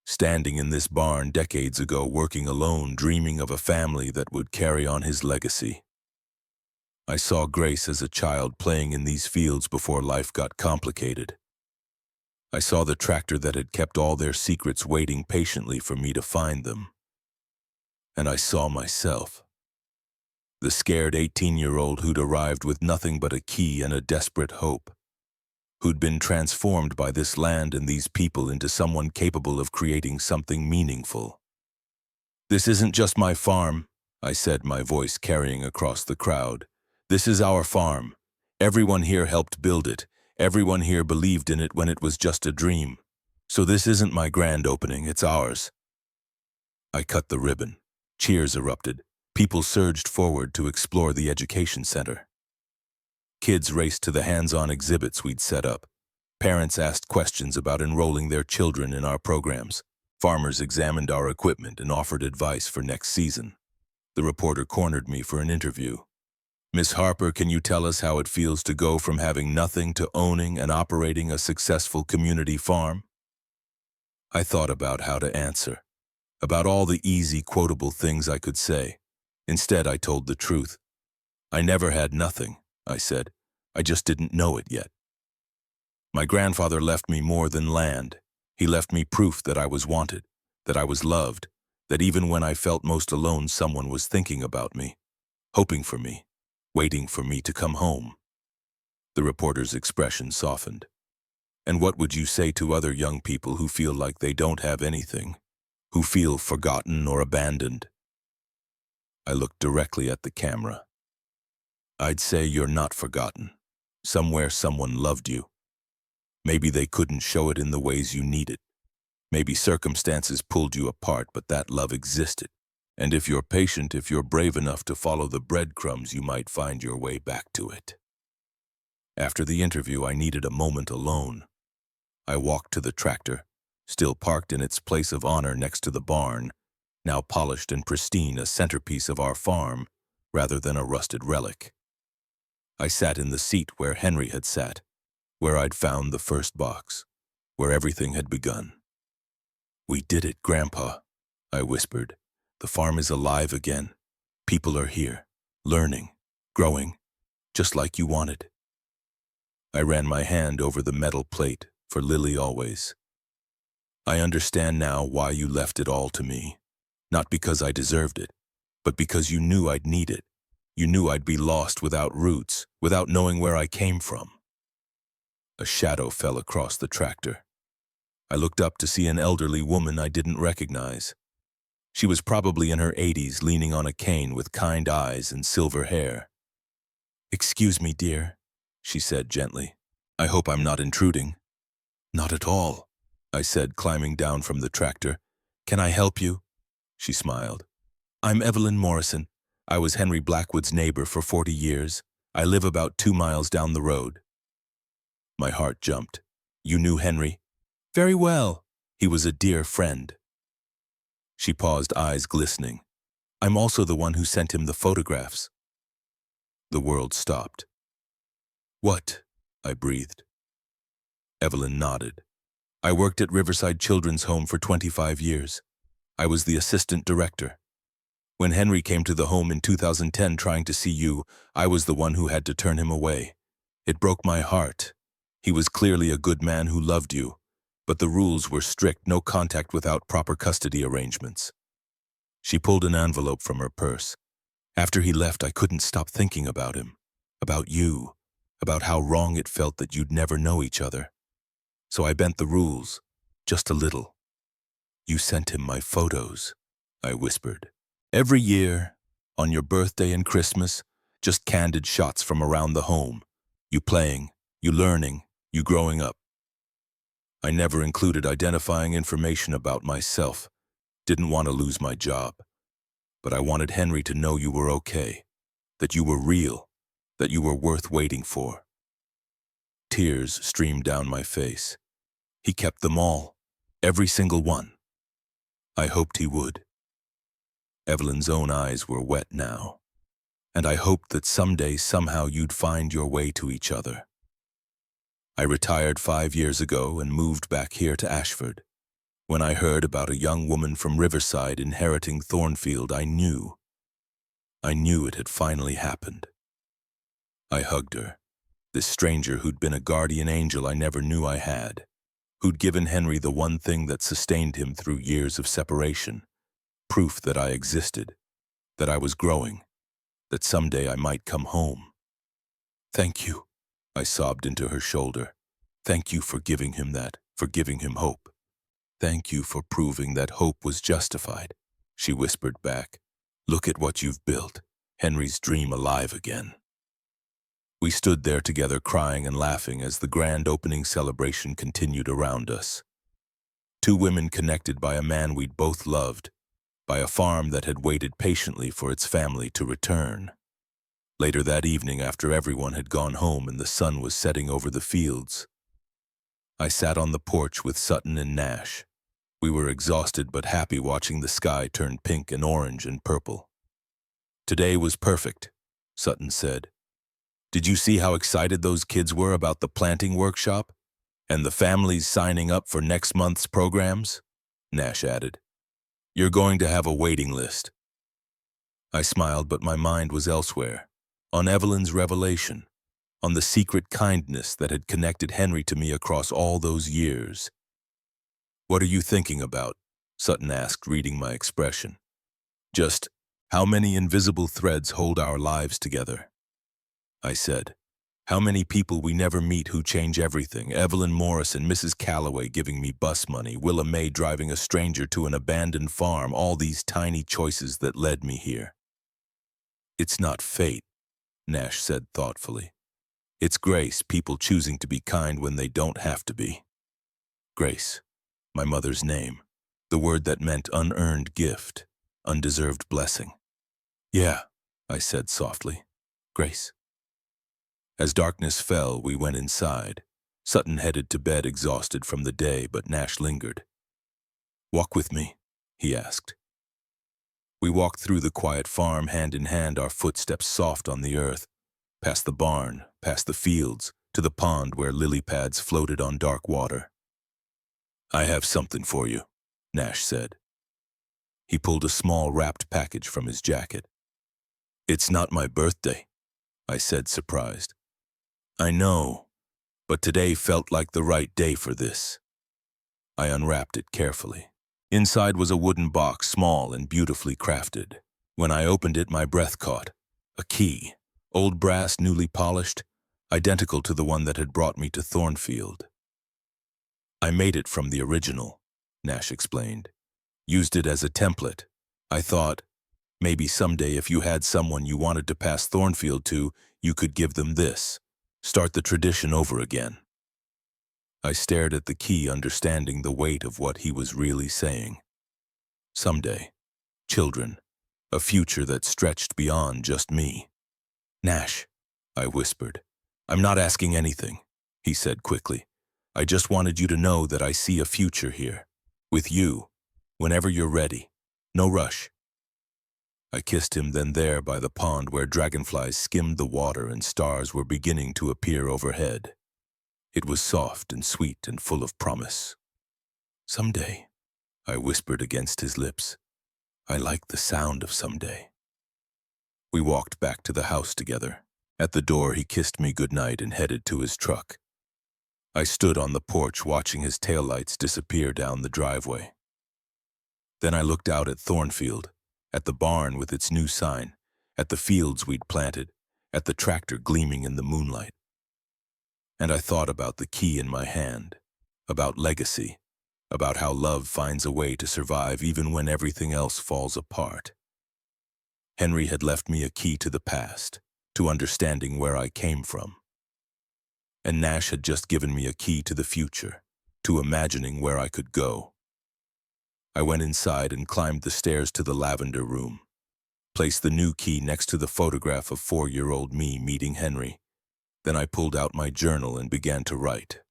Standing in this barn decades ago, working alone, dreaming of a family that would carry on his legacy. I saw Grace as a child playing in these fields before life got complicated. I saw the tractor that had kept all their secrets waiting patiently for me to find them. And I saw myself. The scared 18-year-old who'd arrived with nothing but a key and a desperate hope. Who'd been transformed by this land and these people into someone capable of creating something meaningful. "This isn't just my farm," I said, my voice carrying across the crowd. "This is our farm. Everyone here helped build it. Everyone here believed in it when it was just a dream. So this isn't my grand opening, it's ours." I cut the ribbon. Cheers erupted. People surged forward to explore the education center. Kids raced to the hands-on exhibits we'd set up. Parents asked questions about enrolling their children in our programs. Farmers examined our equipment and offered advice for next season. The reporter cornered me for an interview. "Miss Harper, can you tell us how it feels to go from having nothing to owning and operating a successful community farm?" I thought about how to answer, about all the easy, quotable things I could say. Instead, I told the truth. "I never had nothing," I said. "I just didn't know it yet. My grandfather left me more than land. He left me proof that I was wanted, that I was loved, that even when I felt most alone, someone was thinking about me, hoping for me, waiting for me to come home." The reporter's expression softened. "And what would you say to other young people who feel like they don't have anything, who feel forgotten or abandoned?" I looked directly at the camera. "I'd say you're not forgotten. Somewhere someone loved you. Maybe they couldn't show it in the ways you needed. Maybe circumstances pulled you apart, but that love existed. And if you're patient, if you're brave enough to follow the breadcrumbs, you might find your way back to it." After the interview, I needed a moment alone. I walked to the tractor, still parked in its place of honor next to the barn, now polished and pristine, a centerpiece of our farm, rather than a rusted relic. I sat in the seat where Henry had sat, where I'd found the first box, where everything had begun. "We did it, Grandpa," I whispered. "The farm is alive again. People are here, learning, growing, just like you wanted." I ran my hand over the metal plate, for Lily always. "I understand now why you left it all to me. Not because I deserved it, but because you knew I'd need it. You knew I'd be lost without roots, without knowing where I came from." A shadow fell across the tractor. I looked up to see an elderly woman I didn't recognize. She was probably in her 80s, leaning on a cane with kind eyes and silver hair. "Excuse me, dear," she said gently. "I hope I'm not intruding." "Not at all," I said, climbing down from the tractor. "Can I help you?" She smiled. "I'm Evelyn Morrison. I was Henry Blackwood's neighbor for 40 years. I live about 2 miles down the road." My heart jumped. "You knew Henry?" "Very well. He was a dear friend." She paused, eyes glistening. "I'm also the one who sent him the photographs." The world stopped. "What?" I breathed. Evelyn nodded. "I worked at Riverside Children's Home for 25 years. I was the assistant director. When Henry came to the home in 2010 trying to see you, I was the one who had to turn him away. It broke my heart. He was clearly a good man who loved you, but the rules were strict, no contact without proper custody arrangements." She pulled an envelope from her purse. "After he left, I couldn't stop thinking about him, about you, about how wrong it felt that you'd never know each other. So I bent the rules, just a little. You sent him my photos," I whispered. "Every year, on your birthday and Christmas, just candid shots from around the home. You playing, you learning, you growing up. I never included identifying information about myself. Didn't want to lose my job. But I wanted Henry to know you were okay, that you were real, that you were worth waiting for." Tears streamed down my face. "He kept them all, every single one." I hoped he would. Evelyn's own eyes were wet now. "And I hoped that someday, somehow, you'd find your way to each other." I retired 5 years ago and moved back here to Ashford. When I heard about a young woman from Riverside inheriting Thornfield, I knew it had finally happened. I hugged her, this stranger who'd been a guardian angel I never knew I had, who'd given Henry the one thing that sustained him through years of separation, proof that I existed, that I was growing, that someday I might come home. "Thank you," I sobbed into her shoulder. "Thank you for giving him that, for giving him hope. Thank you for proving that hope was justified," she whispered back. "Look at what you've built, Henry's dream alive again." We stood there together, crying and laughing as the grand opening celebration continued around us. 2 women connected by a man we'd both loved, by a farm that had waited patiently for its family to return. Later that evening, after everyone had gone home and the sun was setting over the fields, I sat on the porch with Sutton and Nash. We were exhausted but happy, watching the sky turn pink and orange and purple. "Today was perfect," Sutton said. "Did you see how excited those kids were about the planting workshop? And the families signing up for next month's programs?" Nash added. "You're going to have a waiting list." I smiled, but my mind was elsewhere, on Evelyn's revelation, on the secret kindness that had connected Henry to me across all those years. "What are you thinking about?" Sutton asked, reading my expression. "Just how many invisible threads hold our lives together?" I said. "How many people we never meet who change everything? Evelyn Morrison, Mrs. Calloway giving me bus money, Willa May driving a stranger to an abandoned farm, all these tiny choices that led me here." "It's not fate," Nash said thoughtfully. "It's grace, people choosing to be kind when they don't have to be." Grace, my mother's name, the word that meant unearned gift, undeserved blessing. "Yeah," I said softly. "Grace." As darkness fell, we went inside. Sutton headed to bed exhausted from the day, but Nash lingered. "Walk with me," he asked. We walked through the quiet farm, hand in hand, our footsteps soft on the earth, past the barn, past the fields, to the pond where lily pads floated on dark water. "I have something for you," Nash said. He pulled a small wrapped package from his jacket. "It's not my birthday," I said, surprised. "I know, but today felt like the right day for this." I unwrapped it carefully. Inside was a wooden box, small and beautifully crafted. When I opened it, my breath caught. A key, old brass, newly polished, identical to the one that had brought me to Thornfield. "I made it from the original," Nash explained. "Used it as a template. I thought, maybe someday if you had someone you wanted to pass Thornfield to, you could give them this. Start the tradition over again." I stared at the key, understanding the weight of what he was really saying. Someday, children, a future that stretched beyond just me. "Nash," I whispered. "I'm not asking anything," he said quickly. "I just wanted you to know that I see a future here. With you, whenever you're ready. No rush." I kissed him then there by the pond where dragonflies skimmed the water and stars were beginning to appear overhead. It was soft and sweet and full of promise. "Someday," I whispered against his lips. "I like the sound of someday." We walked back to the house together. At the door, he kissed me goodnight and headed to his truck. I stood on the porch watching his taillights disappear down the driveway. Then I looked out at Thornfield, at the barn with its new sign, at the fields we'd planted, at the tractor gleaming in the moonlight. And I thought about the key in my hand, about legacy, about how love finds a way to survive even when everything else falls apart. Henry had left me a key to the past, to understanding where I came from. And Nash had just given me a key to the future, to imagining where I could go. I went inside and climbed the stairs to the lavender room, placed the new key next to the photograph of 4-year-old me meeting Henry. Then I pulled out my journal and began to write.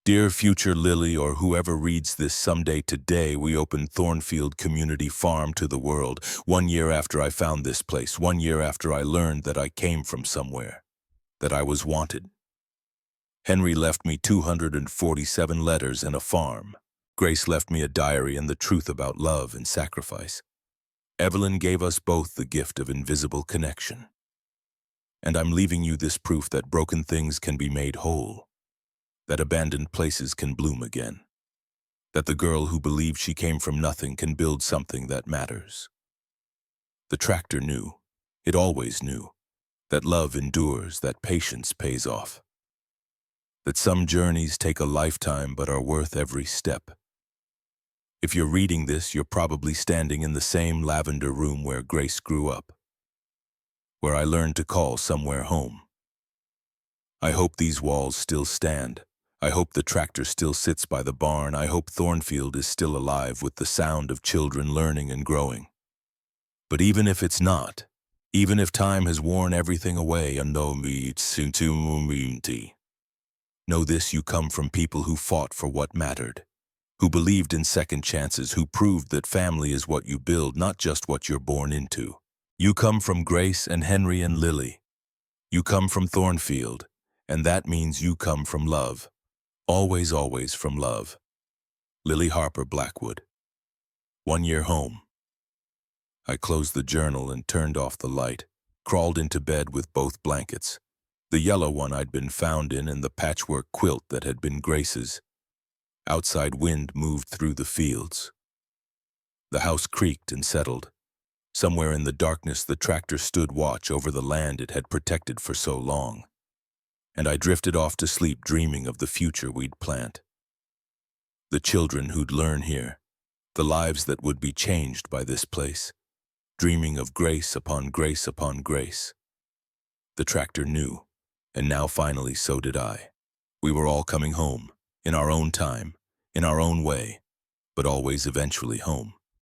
"Dear future Lily, or whoever reads this someday, today we opened Thornfield Community Farm to the world. 1 year after I found this place, 1 year after I learned that I came from somewhere, that I was wanted. Henry left me 247 letters and a farm. Grace left me a diary and the truth about love and sacrifice. Evelyn gave us both the gift of invisible connection. And I'm leaving you this proof that broken things can be made whole, that abandoned places can bloom again, that the girl who believed she came from nothing can build something that matters." The tractor knew, it always knew, that love endures, that patience pays off, that some journeys take a lifetime but are worth every step. If you're reading this, you're probably standing in the same lavender room where Grace grew up, where I learned to call somewhere home. I hope these walls still stand. I hope the tractor still sits by the barn. I hope Thornfield is still alive with the sound of children learning and growing. But even if it's not, even if time has worn everything away, know this: you come from people who fought for what mattered, who believed in second chances, who proved that family is what you build, not just what you're born into. You come from Grace and Henry and Lily. You come from Thornfield, and that means you come from love. Always, always from love. Lily Harper Blackwood. 1 year home. I closed the journal and turned off the light, crawled into bed with both blankets, the yellow one I'd been found in and the patchwork quilt that had been Grace's. Outside wind moved through the fields. The house creaked and settled. Somewhere in the darkness, the tractor stood watch over the land it had protected for so long. And I drifted off to sleep, dreaming of the future we'd plant. The children who'd learn here, the lives that would be changed by this place, dreaming of grace upon grace upon grace. The tractor knew, and now finally so did I. We were all coming home, in our own time, in our own way, but always eventually home.